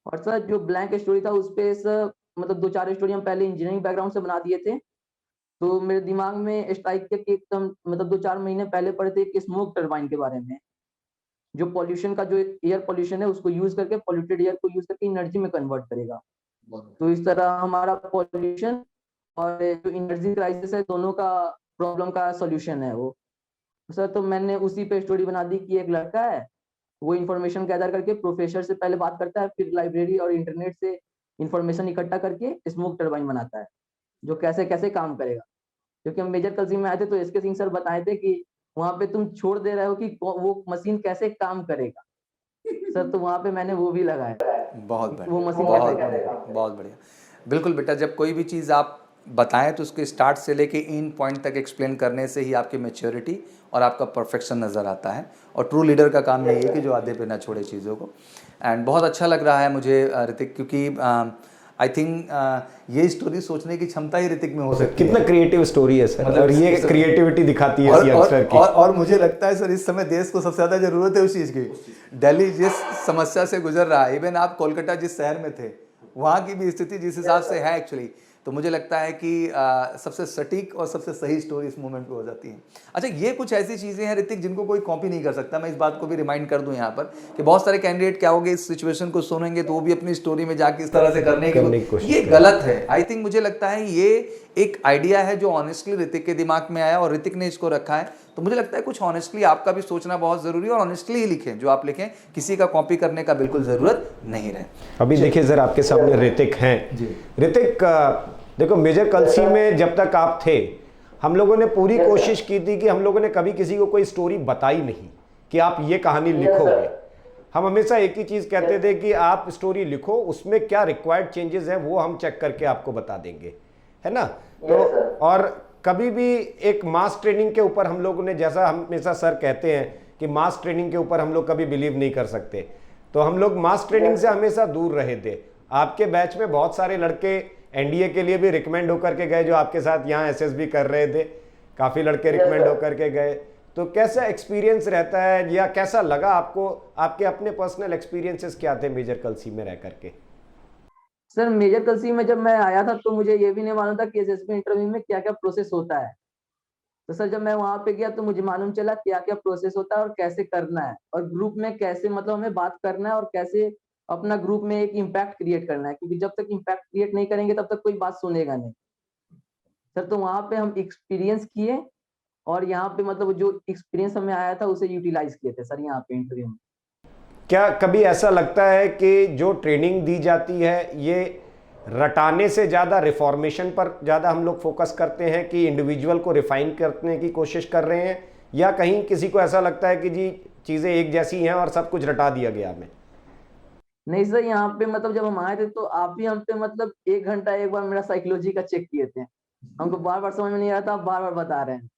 Speaker 2: और सर जो ब्लैंक स्टोरी था उस पे सर मतलब 2-4 स्टोरी हम पहले इंजीनियरिंग बैकग्राउंड से बना दिए थे, तो मेरे दिमाग में स्ट्राइक किया कि एकदम मतलब 2-4 महीने पहले पढ़े थे कि स्मोक टरबाइन के बारे में, जो पॉल्यूशन का जो एयर पॉल्यूशन है उसको यूज करके, पॉल्यूटेड एयर को यूज करके एनर्जी में कन्वर्ट करेगा। तो इस तरह हमारा पॉल्यूशन और जो एनर्जी क्राइसिस है दोनों का प्रॉब्लम का सॉल्यूशन है वो। सर तो मैंने उसी पे स्टोरी बना दी कि एक लड़का है, वो इन्फॉर्मेशन गैदर करके प्रोफेसर से पहले बात करता है, फिर लाइब्रेरी और इंटरनेट से इन्फॉर्मेशन इकट्ठा करके स्मोक टरबाइन बनाता है, जो कैसे कैसे काम करेगा। क्योंकि हम मेजर कल्सी में आए थे तो एसके सिंह सर बताए थे कि वहां पे तुम छोड़ दे रहे हो कि वो मशीन कैसे काम करेगा। सर तो वहां पे मैंने वो भी लगाया,
Speaker 1: बहुत
Speaker 2: वो
Speaker 1: बढ़िया,
Speaker 2: मशीन
Speaker 1: बहुत
Speaker 2: कैसे
Speaker 1: बढ़िया,
Speaker 2: करेगा।
Speaker 1: बहुत बढ़िया। बिल्कुल बेटा, जब कोई भी चीज़ आप बताएं तो उसके स्टार्ट से लेके इन पॉइंट तक एक्सप्लेन करने से ही आपकी मैच्योरिटी और आपका परफेक्शन नज़र आता है, और ट्रू लीडर का काम यही है कि जो आधे पे ना छोड़े चीज़ों को। एंड बहुत अच्छा लग रहा है मुझे ऋतिक, क्योंकि आई थिंक ये स्टोरी सोचने की क्षमता ही ऋतिक में हो सकती है।
Speaker 3: कितना क्रिएटिव स्टोरी है सर,
Speaker 1: मतलब
Speaker 3: और ये
Speaker 1: सर-
Speaker 3: क्रिएटिविटी दिखाती है
Speaker 1: और,
Speaker 3: इस यंगस्टर की।
Speaker 1: और मुझे लगता है सर इस समय देश को सबसे ज़्यादा ज़रूरत है उस चीज़ की। दिल्ली जिस समस्या से गुजर रहा है, इवन आप कोलकाता जिस शहर में थे वहाँ की भी स्थिति जिस हिसाब से है एक्चुअली, तो मुझे लगता है कि सबसे सटीक और सबसे सही स्टोरी इस मोमेंट पे हो जाती है। अच्छा, ये कुछ ऐसी चीज़ें हैं ऋतिक जिनको कोई कॉपी नहीं कर सकता। मैं इस बात को भी रिमाइंड कर दूं यहाँ पर कि बहुत सारे कैंडिडेट क्या होंगे, इस सिचुएशन को सुनेंगे तो वो भी अपनी स्टोरी में जाके इस तरह से करने की
Speaker 3: कोशिश
Speaker 1: ये गलत है। आई थिंक मुझे लगता है ये एक आइडिया है जो ऑनेस्टली ऋतिक के दिमाग में आया और ऋतिक ने इसको रखा है, तो मुझे लगता है कुछ ऑनेस्टली आपका भी सोचना बहुत ज़रूरी है, और ऑनेस्टली ही लिखें जो आप लिखें, किसी का कॉपी करने का बिल्कुल ज़रूरत नहीं रहे।
Speaker 3: अभी देखिए सर, आपके सामने ऋतिक हैं।
Speaker 1: जी।
Speaker 3: ऋतिक, देखो मेजर कल्सी में जब तक आप थे हम लोगों ने पूरी कोशिश की थी कि हम लोगों ने कभी किसी को कोई स्टोरी बताई नहीं कि आप ये कहानी लिखोगे। हम हमेशा एक ही चीज़ कहते थे कि आप स्टोरी लिखो, उसमें क्या रिक्वायर्ड चेंजेस हैं वो हम चेक करके आपको बता देंगे, है ना। तो और कभी भी एक मास ट्रेनिंग के ऊपर हम लोगों ने, जैसा हमेशा सर कहते हैं कि मास ट्रेनिंग के ऊपर हम लोग कभी बिलीव नहीं कर सकते, तो हम लोग मास ट्रेनिंग से हमेशा दूर रहे थे। आपके बैच में बहुत सारे लड़के एनडीए के लिए भी रिकमेंड होकर के गए, जो आपके साथ यहाँ एसएसबी कर रहे थे, काफ़ी लड़के रिकमेंड होकर के गए। तो कैसा एक्सपीरियंस रहता है या कैसा लगा आपको, आपके अपने पर्सनल एक्सपीरियंसेस क्या थे मेजर कल्सी में रह करके?
Speaker 2: सर मेजर कल्सी में जब मैं आया था तो मुझे ये भी नहीं मालूम था कि एसएसबी इंटरव्यू में क्या क्या प्रोसेस होता है। तो सर जब मैं वहां पे गया तो मुझे मालूम चला क्या क्या प्रोसेस होता है और कैसे करना है, और ग्रुप में कैसे मतलब हमें बात करना है, और कैसे अपना ग्रुप में एक इम्पैक्ट क्रिएट करना है, क्योंकि जब तक इम्पैक्ट क्रिएट नहीं करेंगे तब तक कोई बात सुनेगा नहीं। सर तो वहां पे हम एक्सपीरियंस किए, और यहाँ पे मतलब जो एक्सपीरियंस हमें आया था उसे यूटिलाइज किए थे सर यहाँ पे इंटरव्यू में।
Speaker 3: क्या कभी ऐसा लगता है कि जो ट्रेनिंग दी जाती है ये रटाने से ज़्यादा रिफॉर्मेशन पर ज़्यादा हम लोग फोकस करते हैं कि इंडिविजुअल को रिफाइन करने की कोशिश कर रहे हैं, या कहीं किसी को ऐसा लगता है कि जी चीज़ें एक जैसी हैं और सब कुछ रटा दिया गया हमें?
Speaker 2: नहीं सर, यहाँ पे मतलब जब हम आए थे तो आप भी हम पे मतलब 1 घंटा एक बार मेरा साइकोलॉजी का चेक किए थे। हमको बार बार समझ में नहीं आ रहा था, आप बार बार बता रहे हैं।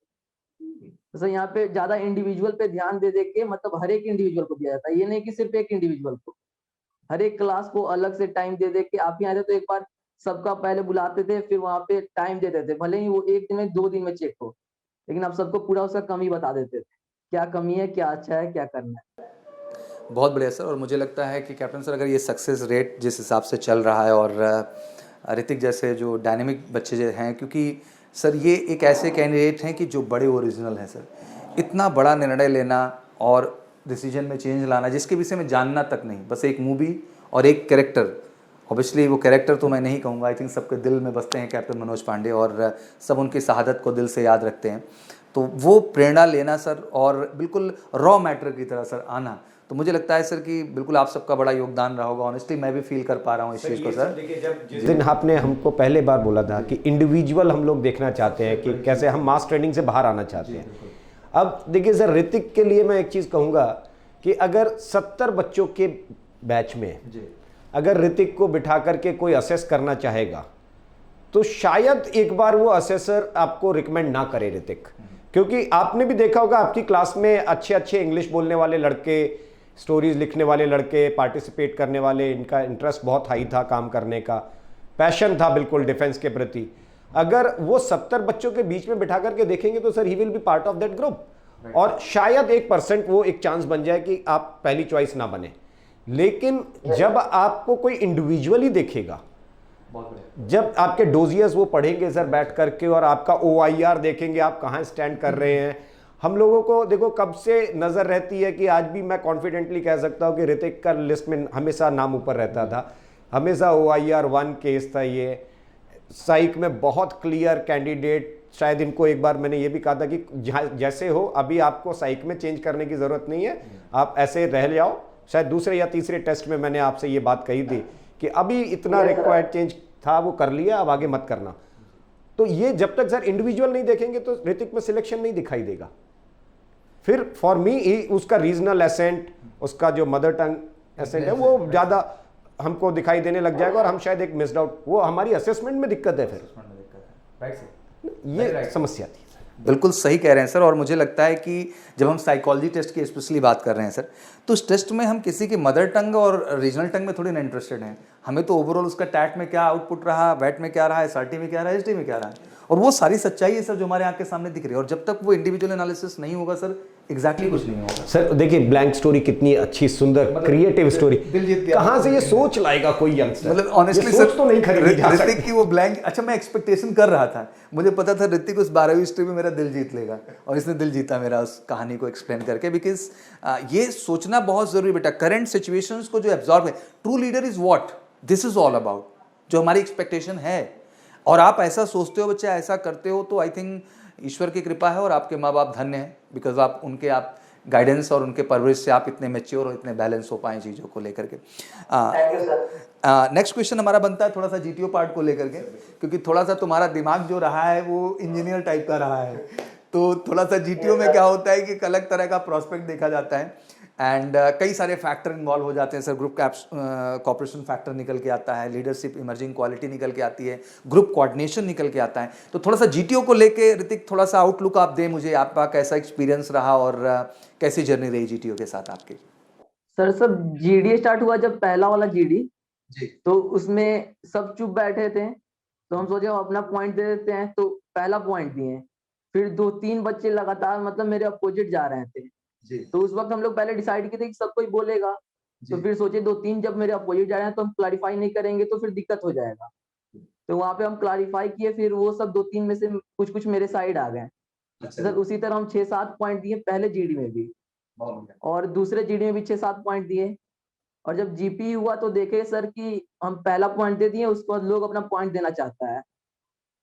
Speaker 2: तो सर यहाँ पे ज्यादा इंडिविजुअल पे ध्यान दे के मतलब हर एक इंडिविजुअल को दिया जाता है, ये नहीं कि सिर्फ एक इंडिविजुअल को। हर एक क्लास को अलग से टाइम दे के, आप यहाँ आते तो एक बार सबका पहले बुलाते थे, फिर वहां पे टाइम देते थे, भले ही वो 1 दिन में 2 दिन में चेक हो, लेकिन आप सबको पूरा उसका कमी बता देते थे, क्या कमी है, क्या अच्छा है, क्या करना है।
Speaker 1: बहुत बढ़िया सर, और मुझे लगता है कि कैप्टन सर अगर ये सक्सेस रेट जिस हिसाब से चल रहा है, और ऋतिक जैसे जो डायनेमिक बच्चे जो हैं, क्योंकि सर ये एक ऐसे कैंडिडेट हैं कि जो बड़े ओरिजिनल हैं सर, इतना बड़ा निर्णय लेना और डिसीजन में चेंज लाना जिसके विषय में जानना तक नहीं, बस एक मूवी और एक कैरेक्टर, ऑब्वियसली वो कैरेक्टर तो मैं नहीं कहूँगा, आई थिंक सबके दिल में बसते हैं कैप्टन मनोज पांडे, और सब उनकी शहादत को दिल से याद रखते हैं। तो वो प्रेरणा लेना सर, और बिल्कुल रॉ मैटर की तरह सर आना, तो मुझे लगता है सर कि बिल्कुल आप सबका बड़ा योगदान रहा होगा। ऑनेस्टली मैं भी फील कर पा रहा हूँ इस चीज़ को सर।
Speaker 3: जिस दिन आपने हमको पहले बार बोला था कि इंडिविजुअल हम लोग देखना चाहते हैं कि कैसे हम मास ट्रेनिंग से बाहर आना चाहते हैं। अब देखिए सर, ऋतिक के लिए मैं एक चीज़ कहूँगा कि अगर 70 बच्चों के बैच में अगर ऋतिक को बिठा करके कोई असेस करना चाहेगा तो शायद एक बार वो असेसर आपको रिकमेंड ना करे ऋतिक, क्योंकि आपने भी देखा होगा आपकी क्लास में अच्छे अच्छे इंग्लिश बोलने वाले लड़के, स्टोरीज लिखने वाले लड़के, पार्टिसिपेट करने वाले, इनका इंटरेस्ट बहुत हाई था, काम करने का पैशन था बिल्कुल डिफेंस के प्रति। अगर वो 70 बच्चों के बीच में बिठा करके देखेंगे तो sir he will be part of that group, और शायद 1% वो एक चांस बन जाए कि आप पहली चॉइस ना बने। लेकिन जब आपको कोई इंडिविजुअली देखेगा, जब आपके डोजियर्स वो पढ़ेंगे सर बैठ करके, और आपका OIR देखेंगे आप कहाँ स्टैंड कर रहे हैं। हम लोगों को देखो कब से नज़र रहती है कि आज भी मैं कॉन्फिडेंटली कह सकता हूँ कि ऋतिक का लिस्ट में हमेशा नाम ऊपर रहता था, हमेशा OIR 1 केस था। ये साइक में बहुत क्लियर कैंडिडेट, शायद इनको एक बार मैंने ये भी कहा था कि जैसे हो अभी आपको साइक में चेंज करने की ज़रूरत नहीं है, आप ऐसे रह जाओ। शायद दूसरे या तीसरे टेस्ट में मैंने आपसे ये बात कही थी कि अभी इतना रिक्वायर्ड चेंज था वो कर लिया, अब आगे मत करना। तो ये जब तक सर इंडिविजुअल नहीं देखेंगे तो ऋतिक में सिलेक्शन नहीं दिखाई देगा। फिर फॉर मी उसका रीजनल एसेंट, उसका जो मदर टंग एसेंट है वो ज़्यादा हमको दिखाई देने लग जाएगा, और हम शायद एक मिस्ड आउट, वो हमारी असेसमेंट में दिक्कत है। फिर ये समस्या थी।
Speaker 1: बिल्कुल सही कह रहे हैं सर। और मुझे लगता है कि जब हम साइकोलॉजी टेस्ट की स्पेशली बात कर रहे हैं सर, तो उस टेस्ट में हम किसी की मदर टंग और रीजनल टंग में थोड़ी ना इंटरेस्टेड हैं। हमें तो ओवरऑल उसका टैट में क्या आउटपुट रहा, वैट में क्या रहा, SRT में क्या रहा, HD में क्या रहा, और वो सारी सच्चाई है सर जो हमारे आंख के सामने दिख रही है। और जब तक वो इंडिविजुअल एनालिसिस नहीं होगा सर, एग्जैक्टली कुछ नहीं होगा
Speaker 3: सर। देखिए ब्लैंक स्टोरी कितनी अच्छी सुंदर क्रिएटिव स्टोरी,
Speaker 1: दिल जीत गया।
Speaker 3: कहाँ से ये सोच लाएगा कोई यंगस्टर?
Speaker 1: मतलब ऑनेस्टली सर
Speaker 3: तो नहीं खरीदी जा सकती।
Speaker 1: ऋतिक की वो ब्लैंक, अच्छा मैं एक्सपेक्टेशन कर रहा था, मुझे पता था ऋतिक उस 12वीं हिस्ट्री में मेरा दिल जीत लेगा, और इसने दिल जीता मेरा उस कहानी को एक्सप्लेन करके। बिकॉज ये सोचना बहुत जरूरी बेटा, करंट सिचुएशंस को जो एब्जॉर्ब है। True leader is what this is all about, जो हमारी एक्सपेक्टेशन है, और आप ऐसा सोचते हो बच्चा, ऐसा करते हो, तो आई थिंक ईश्वर की कृपा है और आपके माँ बाप धन्य हैं, बिकॉज आप उनके आप गाइडेंस और उनके परवरिश से आप इतने मैच्योर और इतने बैलेंस हो पाए चीज़ों को लेकर के। नेक्स्ट क्वेश्चन हमारा बनता है थोड़ा सा GTO पार्ट को लेकर के, क्योंकि थोड़ा सा तुम्हारा दिमाग जो रहा है वो इंजीनियर टाइप का रहा है, तो थोड़ा सा GTO में क्या होता है कि एक अलग तरह का प्रोस्पेक्ट देखा जाता है, एंड कई सारे फैक्टर इन्वॉल्व हो जाते हैं सर। ग्रुप कॉपरेशन फैक्टर निकल के आता है, लीडरशिप इमर्जिंग क्वालिटी निकल के आती है, ग्रुप कोऑर्डिनेशन निकल के आता है। तो थोड़ा सा GTO को लेके ऋतिक थोड़ा सा आउटलुक आप दें मुझे, आपका कैसा एक्सपीरियंस रहा और कैसी जर्नी रही GTO के साथ आपकी?
Speaker 2: सर सब GD स्टार्ट हुआ जब पहला वाला GD,
Speaker 1: जी
Speaker 2: तो उसमें सब चुप बैठे थे, तो हम सोचे हम अपना पॉइंट दे देते हैं, तो पहला पॉइंट दिए। फिर 2-3 बच्चे लगातार मतलब मेरे अपोजिट जा रहे थे,
Speaker 1: जी
Speaker 2: तो उस वक्त हम लोग पहले डिसाइड किए थे कि सब कोई बोलेगा, तो फिर सोचे 2-3 जब मेरे अपोजिट जा रहे हैं तो हम क्लैरिफाई नहीं करेंगे तो फिर दिक्कत हो जाएगा, तो वहां पे हम क्लैरिफाई किए। फिर वो सब 2-3 में से कुछ कुछ मेरे साइड आ गए। सर उसी तरह हम 6-7 पॉइंट दिए पहले GD में भी, और दूसरे GD में भी 6-7 पॉइंट दिए। और जब GP हुआ तो देखे सर कि हम पहला पॉइंट दे दिए, उसके बाद लोग अपना पॉइंट देना चाहता है,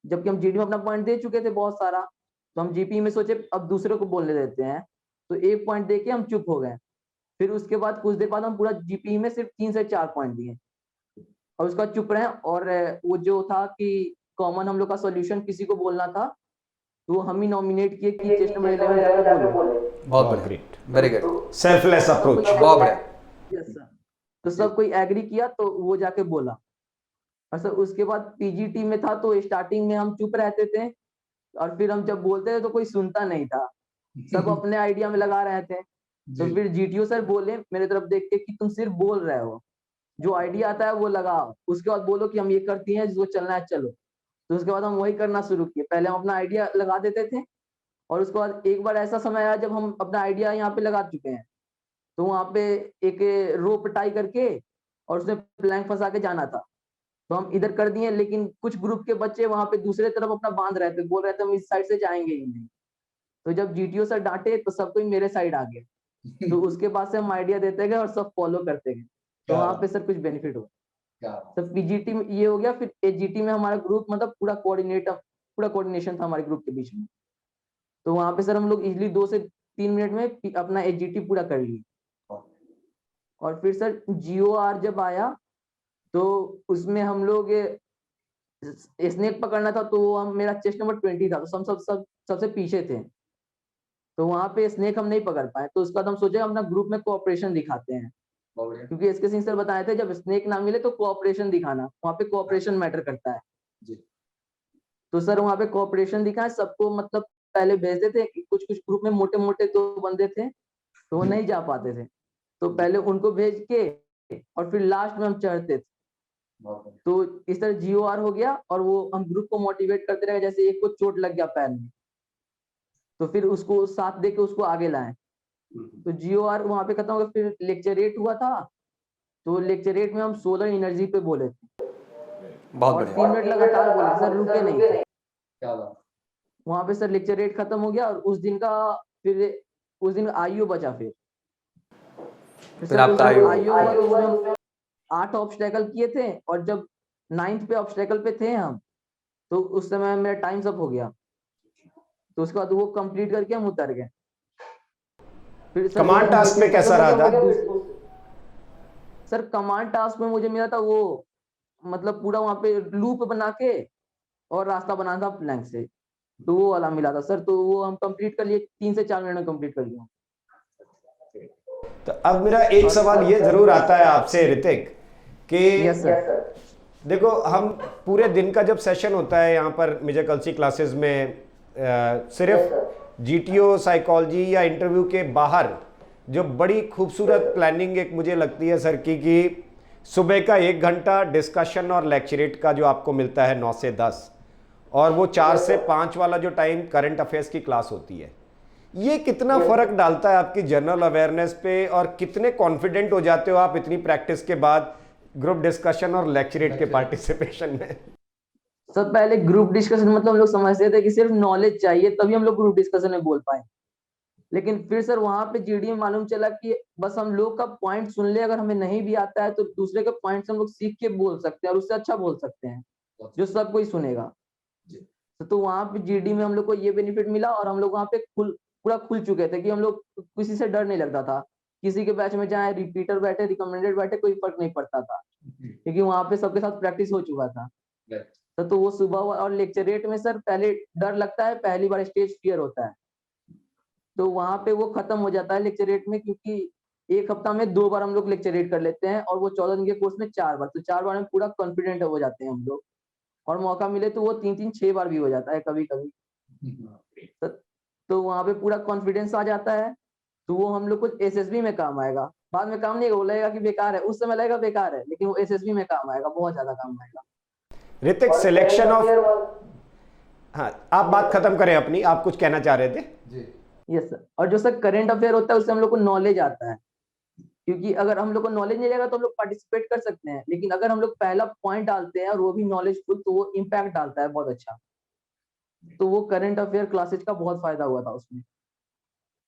Speaker 2: जबकि हम GD में अपना पॉइंट दे चुके थे बहुत सारा। तो हम GP में सोचे अब दूसरे को बोलने देते हैं, तो 1 पॉइंट दे के हम चुप हो गए। फिर उसके बाद कुछ देर बाद हम पूरा GP में सिर्फ 3 से 4 पॉइंट दिए, और उसका चुप रहे। और वो जो था कि कॉमन हम लोग का सॉल्यूशन किसी को बोलना था, तो हम ही नॉमिनेट किए कि चेस्ट नंबर 11 जाके बोलो।
Speaker 1: बहुत great, very good,
Speaker 3: selfless approach.
Speaker 1: बहुत बढ़िया।
Speaker 2: यस सर, तो सब कोई एग्री किया तो वो जाके बोला। और सर उसके बाद PGT में था, तो स्टार्टिंग में हम चुप रहते थे, और फिर हम जब बोलते थे तो कोई सुनता नहीं था, सब अपने आइडिया में लगा रहे थे। तो फिर GTO सर बोले मेरे तरफ देख के कि तुम सिर्फ बोल रहे हो, जो आइडिया आता है वो लगाओ, उसके बाद बोलो कि हम ये करती हैं, जिसको चलना है चलो। तो उसके बाद हम वही करना शुरू किए। पहले हम अपना आइडिया लगा देते थे, और उसके बाद एक बार ऐसा समय आया जब हम अपना आइडिया यहाँ पे लगा चुके हैं, तो वहाँ पे एक रोप टाई करके और उसमें प्लैंक फंसा के जाना था, तो हम इधर कर दिए। लेकिन कुछ ग्रुप के बच्चे वहाँ पे दूसरे तरफ अपना बांध रहे थे, बोल रहे थे हम इस साइड से जाएंगे ही नहीं। तो जब GTO सर डांटे तो सब कोई मेरे साइड आ गया, तो उसके बाद से हम आइडिया देते गए और सब फॉलो करते गए, तो वहाँ पे सर कुछ बेनिफिट हुआ। सर PGT में ये हो गया। फिर GT में हमारा ग्रुप मतलब पूरा कोऑर्डिनेशन था हमारे ग्रुप के बीच में। तो वहां पे सर हम लोग इजिली 2 से 3 मिनट में अपना एचजीटी पूरा कर ली। और फिर सर जीओआर जब आया तो उसमें हम लोग स्नेक पकड़ना था, तो वो हम मेरा चेस्ट नंबर 20 था, तो हम सबसे पीछे थे, तो वहां पे स्नेक हम नहीं पकड़ पाए। तो उसके बाद हम सोचे अपना ग्रुप में कोऑपरेशन दिखाते हैं, क्योंकि एसके सिंह सर बताए थे जब स्नेक ना मिले तो कोऑपरेशन दिखाना, वहां पे कोऑपरेशन मैटर करता है। तो सर वहां पे कोऑपरेशन दिखाए सबको, मतलब पहले भेजते थे कि कुछ कुछ ग्रुप में मोटे मोटे 2 बंदे थे तो वो नहीं जा पाते थे, तो पहले उनको भेज के और फिर लास्ट में हम चढ़ते थे। तो इस तरह जीओआर हो गया और वो हम ग्रुप को मोटिवेट करते रहे। जैसे एक को चोट लग गया पैर में, तो फिर उसको साथ दे के उसको आगे लाए। तो जीओआर वहां पे खत्म हो गया। फिर लेक्चरेट हुआ था, तो लेक्चरेट में हम सोलर एनर्जी पे बोले थे
Speaker 1: बहुत
Speaker 2: और
Speaker 1: बढ़िया।
Speaker 2: 3 मिनट लगातार बोले सर, रुके नहीं थे।
Speaker 1: क्या बात।
Speaker 2: वहां पे सर लेक्चरेट खत्म हो गया और उस दिन आईओ बचा।
Speaker 1: फिर आपका आईओ
Speaker 2: आईओ हुआ तो उसमें हम 8 ऑब्स्टेकल किए थे, और जब 9th पे ऑब्स्टेकल पे थे हम, तो उस समय मेरा टाइम्स अप हो गया। तो उसके बाद वो कंप्लीट करके हम उतर गए। फिर सर
Speaker 3: कमांड टास्क में कैसा रहा था?
Speaker 2: सर कमांड टास्क में मुझे मिला था वो, मतलब पूरा वहां पे लूप बना के और रास्ता बनाना था प्लैंक से, तो वो वाला मिला था सर। तो वो हम कंप्लीट कर लिए, 3 से 4 मिनट में कंप्लीट कर लिया।
Speaker 3: तो अब मेरा एक सवाल ये जरूर आता है आपसे ऋतिक कि
Speaker 2: यस सर।
Speaker 3: देखो, हम पूरे दिन का जब सेशन होता है यहाँ पर मेजर कल्सी क्लासेस में, सिर्फ जीटीओ साइकोलॉजी या इंटरव्यू के बाहर जो बड़ी खूबसूरत प्लानिंग एक मुझे लगती है सर की, कि सुबह का 1 घंटा डिस्कशन और लेक्चरेट का जो आपको मिलता है 9 से 10, और वो 4 से 5 वाला जो टाइम करंट अफेयर्स की क्लास होती है, ये कितना फर्क डालता है आपकी जनरल अवेयरनेस पे, और कितने कॉन्फिडेंट हो जाते हो आप इतनी प्रैक्टिस के बाद ग्रुप डिस्कशन और लेक्चरेट के पार्टिसिपेशन में?
Speaker 2: सर पहले ग्रुप डिस्कशन मतलब हम लोग समझते थे कि सिर्फ नॉलेज चाहिए तभी हम लोग ग्रुप डिस्कशन में बोल पाए, लेकिन फिर सर वहां पे जीडी में मालूम चला कि बस हम लोग का पॉइंट सुन ले, अगर हमें नहीं भी आता है तो दूसरे के पॉइंट्स हम लोग सीख के बोल सकते हैं और उससे अच्छा बोल सकते हैं जो सब कोई सुनेगा। तो वहां पे जीडी में हम लोग को ये बेनिफिट मिला, और हम लोग वहां पे पूरा खुल चुके थे कि हम लोग किसी से डर नहीं लगता था। किसी के बैच में चाहे रिपीटर बैठे, रिकमेंडेड बैठे, कोई फर्क नहीं पड़ता था, क्योंकि वहां पे सबके साथ प्रैक्टिस हो चुका था। तो वो सुबह और लेक्चरेट में सर पहले डर लगता है, पहली बार स्टेज फियर होता है, तो वहां पे वो खत्म हो जाता है लेक्चरेट में, क्योंकि 1 हफ्ता में 2 बार हम लोग लेक्चरेट कर लेते हैं, और वो 14 दिन के कोर्स में 4 बार, तो 4 बार में पूरा कॉन्फिडेंट हो जाते हैं हम लोग। और मौका मिले तो वो 3-3, 6 बार भी हो जाता है कभी कभी। तो वहां पे पूरा कॉन्फिडेंस आ जाता है, तो वो हम लोग को एसएसबी में काम आएगा। बाद में काम नहीं लगेगा कि बेकार है, उस समय लगेगा बेकार है, लेकिन वो एसएसबी में काम आएगा, बहुत ज्यादा काम आएगा।
Speaker 3: ऋतिक, सिलेक्शन ऑफ, हाँ आप बात खत्म करें अपनी, आप कुछ कहना चाह रहे थे?
Speaker 1: जी।
Speaker 2: Yes sir. और जो सर करंट अफेयर होता है उससे हम लोग को नॉलेज आता है, क्योंकि अगर हम लोग को नॉलेज नहीं रहेगा तो हम लोग पार्टिसिपेट कर सकते हैं, लेकिन अगर हम लोग पहला पॉइंट डालते हैं और वो भी नॉलेजफुल, तो वो इम्पैक्ट डालता है बहुत अच्छा। तो वो करंट अफेयर क्लासेज का बहुत फायदा हुआ था उसमें।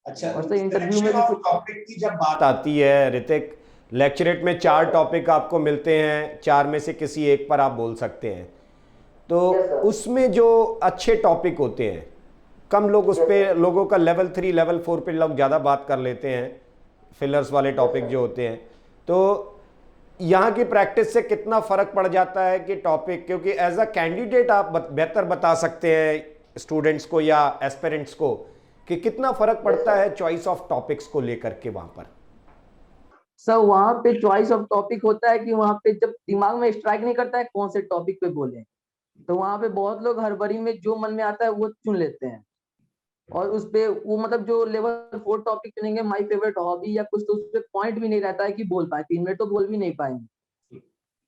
Speaker 3: अच्छा,
Speaker 2: और सर इंटरव्यू में भी कुछ
Speaker 3: टॉपिक की जब बात आती है ऋतिक, लेक्चरेट में 4 टॉपिक आपको मिलते हैं, 4 में से किसी एक पर आप बोल सकते हैं, तो उसमें जो अच्छे टॉपिक होते हैं, कम लोग उस पे, लोगों का लेवल 3 लेवल 4 पे लोग ज़्यादा बात कर लेते हैं, फिलर्स वाले टॉपिक जो होते हैं, तो यहाँ की प्रैक्टिस से कितना फर्क पड़ जाता है कि टॉपिक, क्योंकि एज अ कैंडिडेट आप बेहतर बता सकते हैं स्टूडेंट्स को या एस्पिरेंट्स को कि कितना फर्क पड़ता है चॉइस ऑफ टॉपिक्स को लेकर के वहां पर।
Speaker 2: सर वहां पे चॉइस ऑफ टॉपिक होता है कि वहां पे जब दिमाग में स्ट्राइक नहीं करता है कौन से टॉपिक पे बोले, तो वहां पे बहुत लोग हड़बड़ी में जो मन में आता है वो चुन लेते हैं, और उस पे वो मतलब जो लेवल 4 टॉपिक चुनेंगे, माय फेवरेट हॉबी या कुछ, तो उस पे पॉइंट भी नहीं रहता है कि बोल पाए, 3 मिनट तो बोल भी नहीं पाएंगे।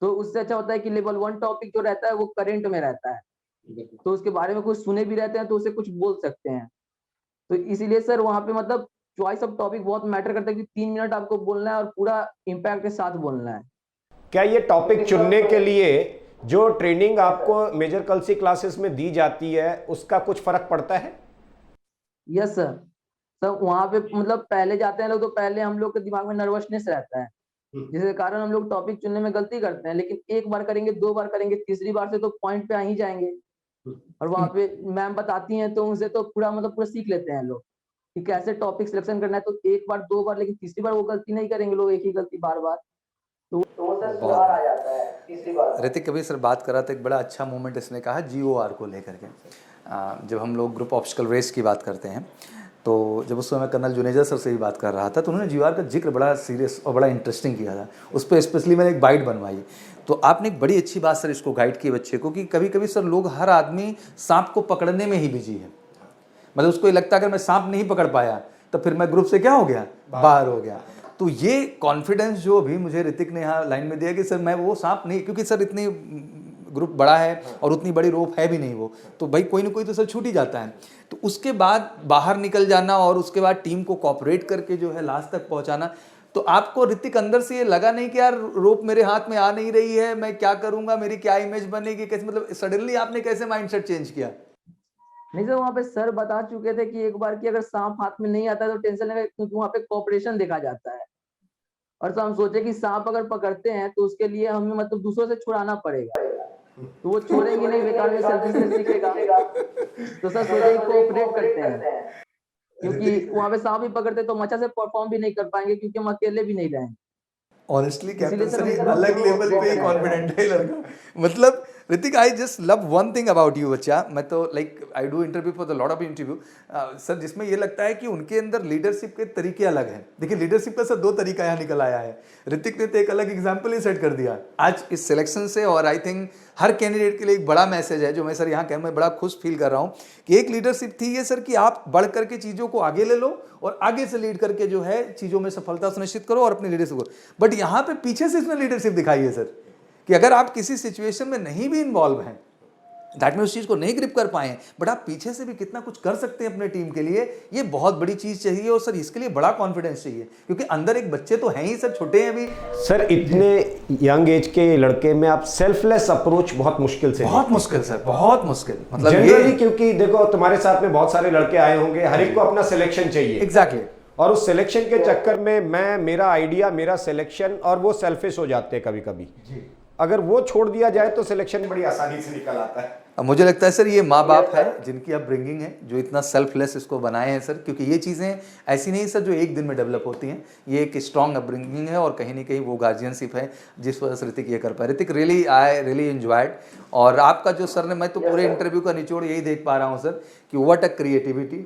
Speaker 2: तो उससे अच्छा होता है कि लेवल 1 टॉपिक जो रहता है वो करंट में रहता है, तो उसके बारे में कुछ सुने भी रहते हैं तो उसे कुछ बोल सकते हैं। तो इसीलिए सर वहां पे मतलब चॉइस ऑफ टॉपिक बहुत मैटर करता है कि 3 मिनट आपको बोलना है और पूरा इम्पैक्ट के साथ बोलना है।
Speaker 3: क्या ये टॉपिक चुनने के लिए जो ट्रेनिंग आपको मेजर कल्सी क्लासेस में दी जाती है उसका कुछ फर्क पड़ता है?
Speaker 2: Yes sir. सर वहां पे मतलब पहले जाते हैं लोग, तो पहले हम लोग के दिमाग में नर्वसनेस रहता है, जिसके कारण हम लोग टॉपिक चुनने में गलती करते हैं, लेकिन 1 बार करेंगे, 2 बार करेंगे, तीसरी बार से तो पॉइंट पे आ ही जाएंगे। और वहाँ पे मैम बताती हैं तो उनसे तो पूरा मतलब पूरा सीख लेते हैं लोग कि कैसे टॉपिक सिलेक्शन करना है। तो एक बार दो बार, लेकिन तीसरी बार वो गलती नहीं करेंगे लोग, एक ही गलती बार बार, तो वो सर
Speaker 1: बहुत
Speaker 2: सुधार आ जाता है तीसरी बार में।
Speaker 1: ऋतिक कभी सर बात कर रहा था, एक बड़ा अच्छा मोमेंट इसने कहा GOR को लेकर के। जब हम लोग ग्रुप ऑब्स्टिकल रेस की बात करते हैं, तो जब उस समय कर्नल जुनेजा सर से भी बात कर रहा था, तो उन्होंने GOR का जिक्र बड़ा सीरियस और बड़ा इंटरेस्टिंग किया था। उस पर स्पेशली मैंने एक बाइट बनवाई। तो आपने एक बड़ी अच्छी बात सर इसको गाइड की बच्चे को, कि कभी कभी सर लोग, हर आदमी सांप को पकड़ने में ही बिजी है। मतलब उसको ये लगता है अगर मैं सांप नहीं पकड़ पाया तो फिर मैं ग्रुप से क्या हो गया, बाहर हो गया। तो ये कॉन्फिडेंस जो अभी मुझे ऋतिक ने यहाँ लाइन में दिया कि सर मैं वो सांप नहीं, क्योंकि सर इतनी ग्रुप बड़ा है और उतनी बड़ी रोप है भी नहीं वो, तो भाई कोई ना कोई तो सर छूट ही जाता है। तो उसके बाद बाहर निकल जाना और उसके बाद टीम को कोऑपरेट करके जो है लास्ट तक पहुंचाना। तो आपको ऋतिक अंदर से ये लगा नहीं कि यार रोप मेरे हाथ में आ नहीं रही है, मैं क्या करूंगा, मेरी क्या इमेज बनेगी, कैसे, मतलब सडनली आपने कैसे माइंडसेट चेंज किया?
Speaker 2: नहीं सर, वहाँ पे सर बता चुके थे कि एक बार कि अगर सांप हाथ में नहीं आता है तो टेंशन नहीं, क्योंकि वहाँ पे कोऑपरेशन देखा जाता है। और तो हम सोचे कि सांप अगर पकड़ते हैं तो उसके लिए हमें मतलब दूसरों से छुड़ाना पड़ेगा, तो वो छोड़ेंगे नहीं, बेकार में सेल्फिशनेस दिखेगा। तो सर सोचे कि कोऑपरेट करते हैं, क्योंकि वहाँ पे सांप भी पकड़ते तो हम अच्छा से परफॉर्म भी नहीं कर पाएंगे, क्योंकि हम अकेले भी नहीं रहेंगे।
Speaker 1: ऑनेस्टली कैप्टन
Speaker 2: इसीलिए सर
Speaker 1: सर ये
Speaker 2: हम
Speaker 1: अलग
Speaker 2: ग्रुप
Speaker 1: लेवल पे ही
Speaker 2: ऑपरेट
Speaker 1: कॉन्फिडेंट है लड़का। मतलब Hrithik, I just love one thing about you बच्चा। मैं तो like I do interview for the lot of interview sir, जिसमें ये लगता है कि उनके अंदर लीडरशिप के तरीके अलग हैं। देखिए लीडरशिप का सर दो तरीका यहाँ निकल आया है। ऋतिक ने तो एक अलग एग्जाम्पल ही सेट कर दिया आज इस सिलेक्शन से। और आई थिंक हर कैंडिडेट के लिए एक बड़ा मैसेज है जो मैं सर यहाँ कह, मैं बड़ा खुश फील कर रहा हूँ कि एक लीडरशिप थी ये सर कि आप बढ़ करके चीज़ों को आगे ले लो और आगे से लीड करके जो है चीज़ों में सफलता सुनिश्चित करो और अपनी लीडरशिप को। बट यहाँ पे पीछे से इसने लीडरशिप दिखाई है सर, कि अगर आप किसी सिचुएशन में नहीं भी इन्वॉल्व हैं, दैट में उस चीज़ को नहीं ग्रिप कर पाए, बट आप पीछे से भी कितना कुछ कर सकते हैं अपने टीम के लिए, ये बहुत बड़ी चीज़ चाहिए। और सर इसके लिए बड़ा कॉन्फिडेंस चाहिए, क्योंकि अंदर एक बच्चे तो हैं ही सर, छोटे हैं अभी।
Speaker 3: सर इतने यंग एज के लड़के में आप सेल्फलेस अप्रोच बहुत मुश्किल से,
Speaker 1: बहुत मुश्किल सर, बहुत मुश्किल। मतलब
Speaker 3: जनरली क्योंकि देखो तुम्हारे साथ में बहुत सारे लड़के आए होंगे, हर एक को अपना सिलेक्शन चाहिए।
Speaker 1: एग्जैक्टली।
Speaker 3: और उस सिलेक्शन के चक्कर में मैं, मेरा आइडिया, मेरा सिलेक्शन, और वो सेल्फिश हो जाते हैं कभी कभी। अगर वो छोड़ दिया जाए तो सिलेक्शन बड़ी आसानी से निकल आता है।
Speaker 1: अब मुझे लगता है सर ये माँ बाप है जिनकी अब ब्रिंगिंग है, जो इतना सेल्फलेस इसको बनाए हैं सर, क्योंकि ये चीज़ें ऐसी नहीं सर जो एक दिन में डेवलप होती हैं। ये एक स्ट्रॉन्ग अपब्रिंगिंग है और कहीं ना कहीं वो गार्जियनशिप है जिस वजह से ऋतिक ये कर पाए। Hrithik really I really enjoyed. और आपका जो सर ने, मैं तो पूरे इंटरव्यू का निचोड़ यही देख पा रहा हूँ सर कि what a creativity,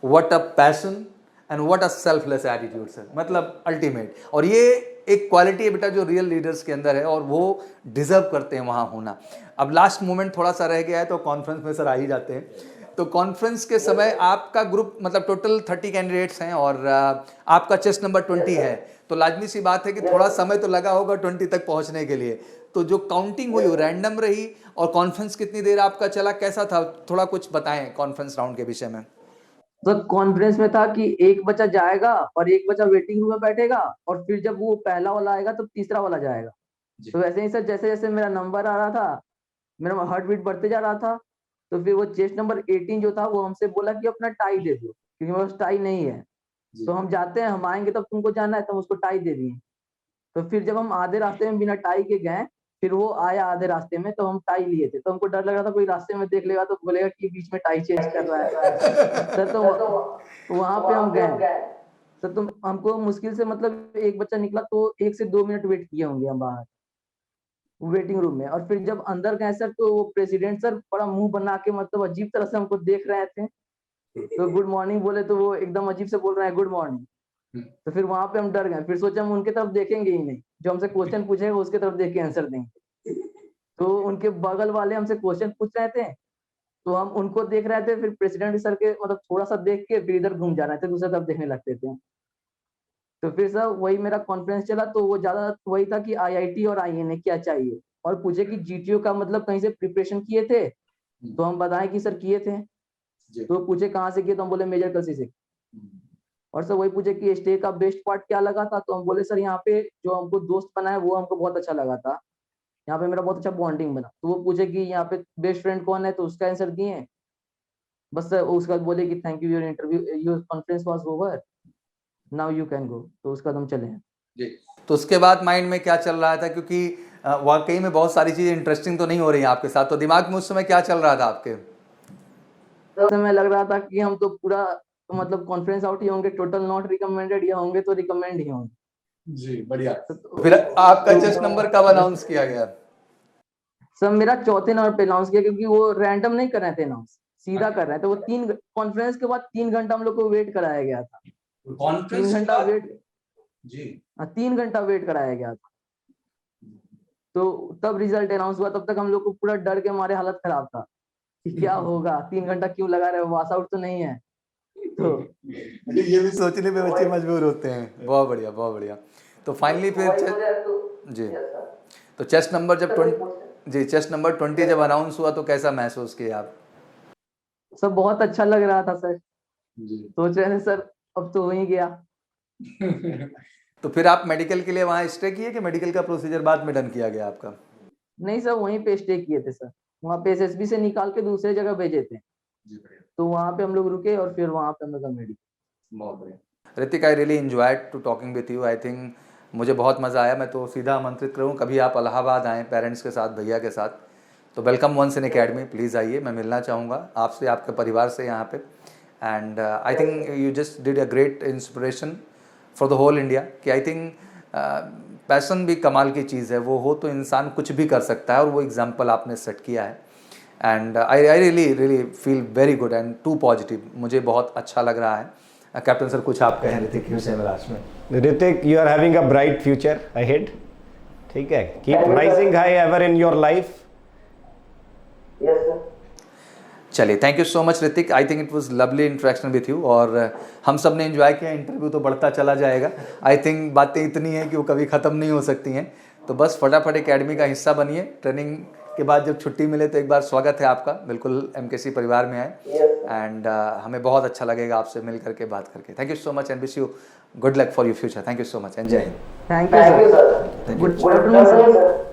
Speaker 1: what a passion and what a selfless attitude sir, मतलब अल्टीमेट। और ये एक क्वालिटी है बेटा जो रियल लीडर्स के अंदर है और वो डिजर्व करते हैं वहाँ होना। अब लास्ट मोमेंट थोड़ा सा रह गया है तो कॉन्फ्रेंस में सर आ ही जाते हैं। तो कॉन्फ्रेंस के समय आपका ग्रुप, मतलब टोटल 30 कैंडिडेट्स हैं और आपका चेस्ट नंबर 20 है, तो लाजमी सी बात है कि थोड़ा समय तो लगा होगा 20 तक पहुँचने के लिए। तो जो काउंटिंग हुई वो रैंडम रही, और कॉन्फ्रेंस कितनी देर आपका चला, कैसा था, थोड़ा कुछ बताएं कॉन्फ्रेंस राउंड के विषय में।
Speaker 2: तो कॉन्फ्रेंस में था कि एक बच्चा जाएगा और एक बच्चा वेटिंग रूम में बैठेगा, और फिर जब वो पहला वाला आएगा तो तीसरा वाला जाएगा। तो वैसे ही सर जैसे जैसे मेरा नंबर आ रहा था, मेरा हार्ट बीट बढ़ते जा रहा था, तो फिर वो चेस्ट नंबर 18 जो था वो हमसे बोला कि अपना टाई दे दो, क्योंकि मेरे पास टाई नहीं है। तो हम जाते हैं, हम आएंगे तब तुमको जाना है, तो हम उसको टाई दे दिए। तो फिर जब हम आधे रास्ते में बिना टाई के गए, फिर वो आया आधे रास्ते में, तो हम टाई लिए थे, तो हमको डर लग रहा था कोई रास्ते में देख लेगा तो बोलेगा कि बीच में टाई चेंज कर रहा है। सर तो वहां पे हम गए सर, तो हमको मुश्किल से मतलब एक बच्चा निकला तो 1 से 2 मिनट वेट किए होंगे हम बाहर वेटिंग रूम में। और फिर जब अंदर गए सर, तो वो प्रेसिडेंट सर बड़ा मुंह बना के मतलब अजीब तरह से हमको देख रहे थे। तो गुड मॉर्निंग बोले तो वो एकदम अजीब से बोल रहे हैं गुड मॉर्निंग। तो फिर वहां पे हम डर गए, फिर सोचे हम उनके तरफ देखेंगे ही नहीं, जो हमसे क्वेश्चन पूछेगा उसके तरफ देख के आंसर देंगे। तो उनके बगल वाले हमसे क्वेश्चन पूछ रहे थे, तो हम उनको देख रहे थे, फिर प्रेसिडेंट सर के मतलब थोड़ा सा देख के फिर इधर घूम जा रहे थे, दूसरी तरफ देखने लगते थे। तो फिर सर वही मेरा कॉन्फ्रेंस चला, तो वो ज्यादा वही था कि आईआईटी और आईएनए क्या चाहिए, और पूछे कि जीटीओ का मतलब कहीं से प्रिपरेशन किए थे, तो हम बताएं कि सर किए थे। तो पूछे कहाँ से किए, तो हम बोले मेजर कलसी से। और सर वही पूछे कि स्टे का बेस्ट पार्ट क्या लगा था, तो हम बोले सर यहाँ पे जो हमको दोस्त बना है वो हमको बहुत अच्छा लगा था, यहाँ पे मेरा बहुत अच्छा बॉन्डिंग बना। तो वो पूछे कि यहाँ पे बेस्ट फ्रेंड कौन है, तो उसका आंसर दिए। बस सर उसके बाद बोले कि thank you, your interview, your conference was over, now you can go. तो उसके बाद हम चले हैं।
Speaker 1: जी। तो उसके बाद माइंड में क्या चल रहा था, क्योंकि वाकई में बहुत सारी चीज़ें इंटरेस्टिंग तो नहीं हो रही हैं आपके साथ, तो दिमाग में उस समय क्या चल रहा था आपके?
Speaker 2: उस समय लग रहा था कि हम तो पूरा तो मतलब कॉन्फ्रेंस आउट ही होंगे, टोटल नॉट रिकमेंडेड, या होंगे तो रिकमेंड ही होंगे।
Speaker 1: जी बढ़िया। फिर आपका चेस्ट नंबर कब अनाउंस किया गया?
Speaker 2: सर मेरा चौथे नंबर पे अनाउंस किया, क्योंकि वो रैंडम नहीं कर रहे थे अनाउंस, सीधा कर रहे थे। वो 3 कॉन्फ्रेंस के बाद 3 घंटा हम लोग को वेट कराया गया था। 3 घंटा वेट
Speaker 1: जी
Speaker 2: 3 घंटा वेट कराया गया था, तो तब रिजल्ट अनाउंस हुआ। तब तक हम लोग को पूरा डर के हमारे हालत खराब था कि क्या होगा, 3 घंटा क्यों लगा रहे, पास आउट तो नहीं है। तो
Speaker 1: ये भी सोचने पे बच्चे मजबूर होते हैं। बहुत बढ़िया बहुत बढ़िया। तो फाइनली फिर जी तो चेस्ट नंबर जब 20 जब अनाउंस हुआ तो कैसा महसूस किया आप?
Speaker 2: सब बहुत अच्छा लग रहा था सर।
Speaker 1: जी
Speaker 2: सोच रहे थे सर अब तो वहीं गया।
Speaker 1: तो फिर आप मेडिकल के लिए वहाँ स्टे किए कि मेडिकल का प्रोसीजर बाद में डन किया गया आपका?
Speaker 2: नहीं सर, वहीं पे स्टे किए थे सर। वहाँ पे एसएसबी से निकाल के दूसरे जगह भेजे थे, तो वहाँ पे हम लोग रुके और फिर वहाँ पे हम लोग मेडिकल।
Speaker 1: बहुत बढ़िया। Hrithik, I really enjoyed to talking with you. I think मुझे बहुत मज़ा आया। मैं तो सीधा आमंत्रित करूँ कभी आप इलाहाबाद आएँ पेरेंट्स के साथ, भैया के साथ, तो welcome once in academy. Please आइए, मैं मिलना चाहूँगा आपसे, आपके परिवार से यहाँ पे। And I think you just did a great inspiration for the whole India कि आई थिंक पैसन भी कमाल की चीज़ है, वो हो तो इंसान कुछ भी कर सकता है, और वो एग्जाम्पल आपने सेट किया है। And I really feel very good and too positive. मुझे बहुत अच्छा लग रहा है। कैप्टन सर कुछ आप कहें ऋतिक के विषय में लास्ट में?
Speaker 3: Hrithik, you are having a bright future ahead, ठीक है? Keep rising high ever in your life.
Speaker 2: Yes sir.
Speaker 1: चलिए, thank you so much Hrithik. I think it was lovely interaction with you, और हम सब ने एंजॉय किया। इंटरव्यू तो बढ़ता चला जाएगा। आई थिंक बातें इतनी हैं कि वो कभी ख़त्म नहीं हो सकती हैं। तो बस फटाफट एकेडमी का हिस्सा बनिए। ट्रेनिंग के बाद जब छुट्टी मिले तो एक बार स्वागत है आपका, बिल्कुल एमकेसी परिवार में आए। एंड हमें बहुत अच्छा लगेगा आपसे मिल करके, बात करके। Thank you so much and wish you good luck for your future. Thank you so much and Jai Hind.
Speaker 2: Thank you sir. Good afternoon sir.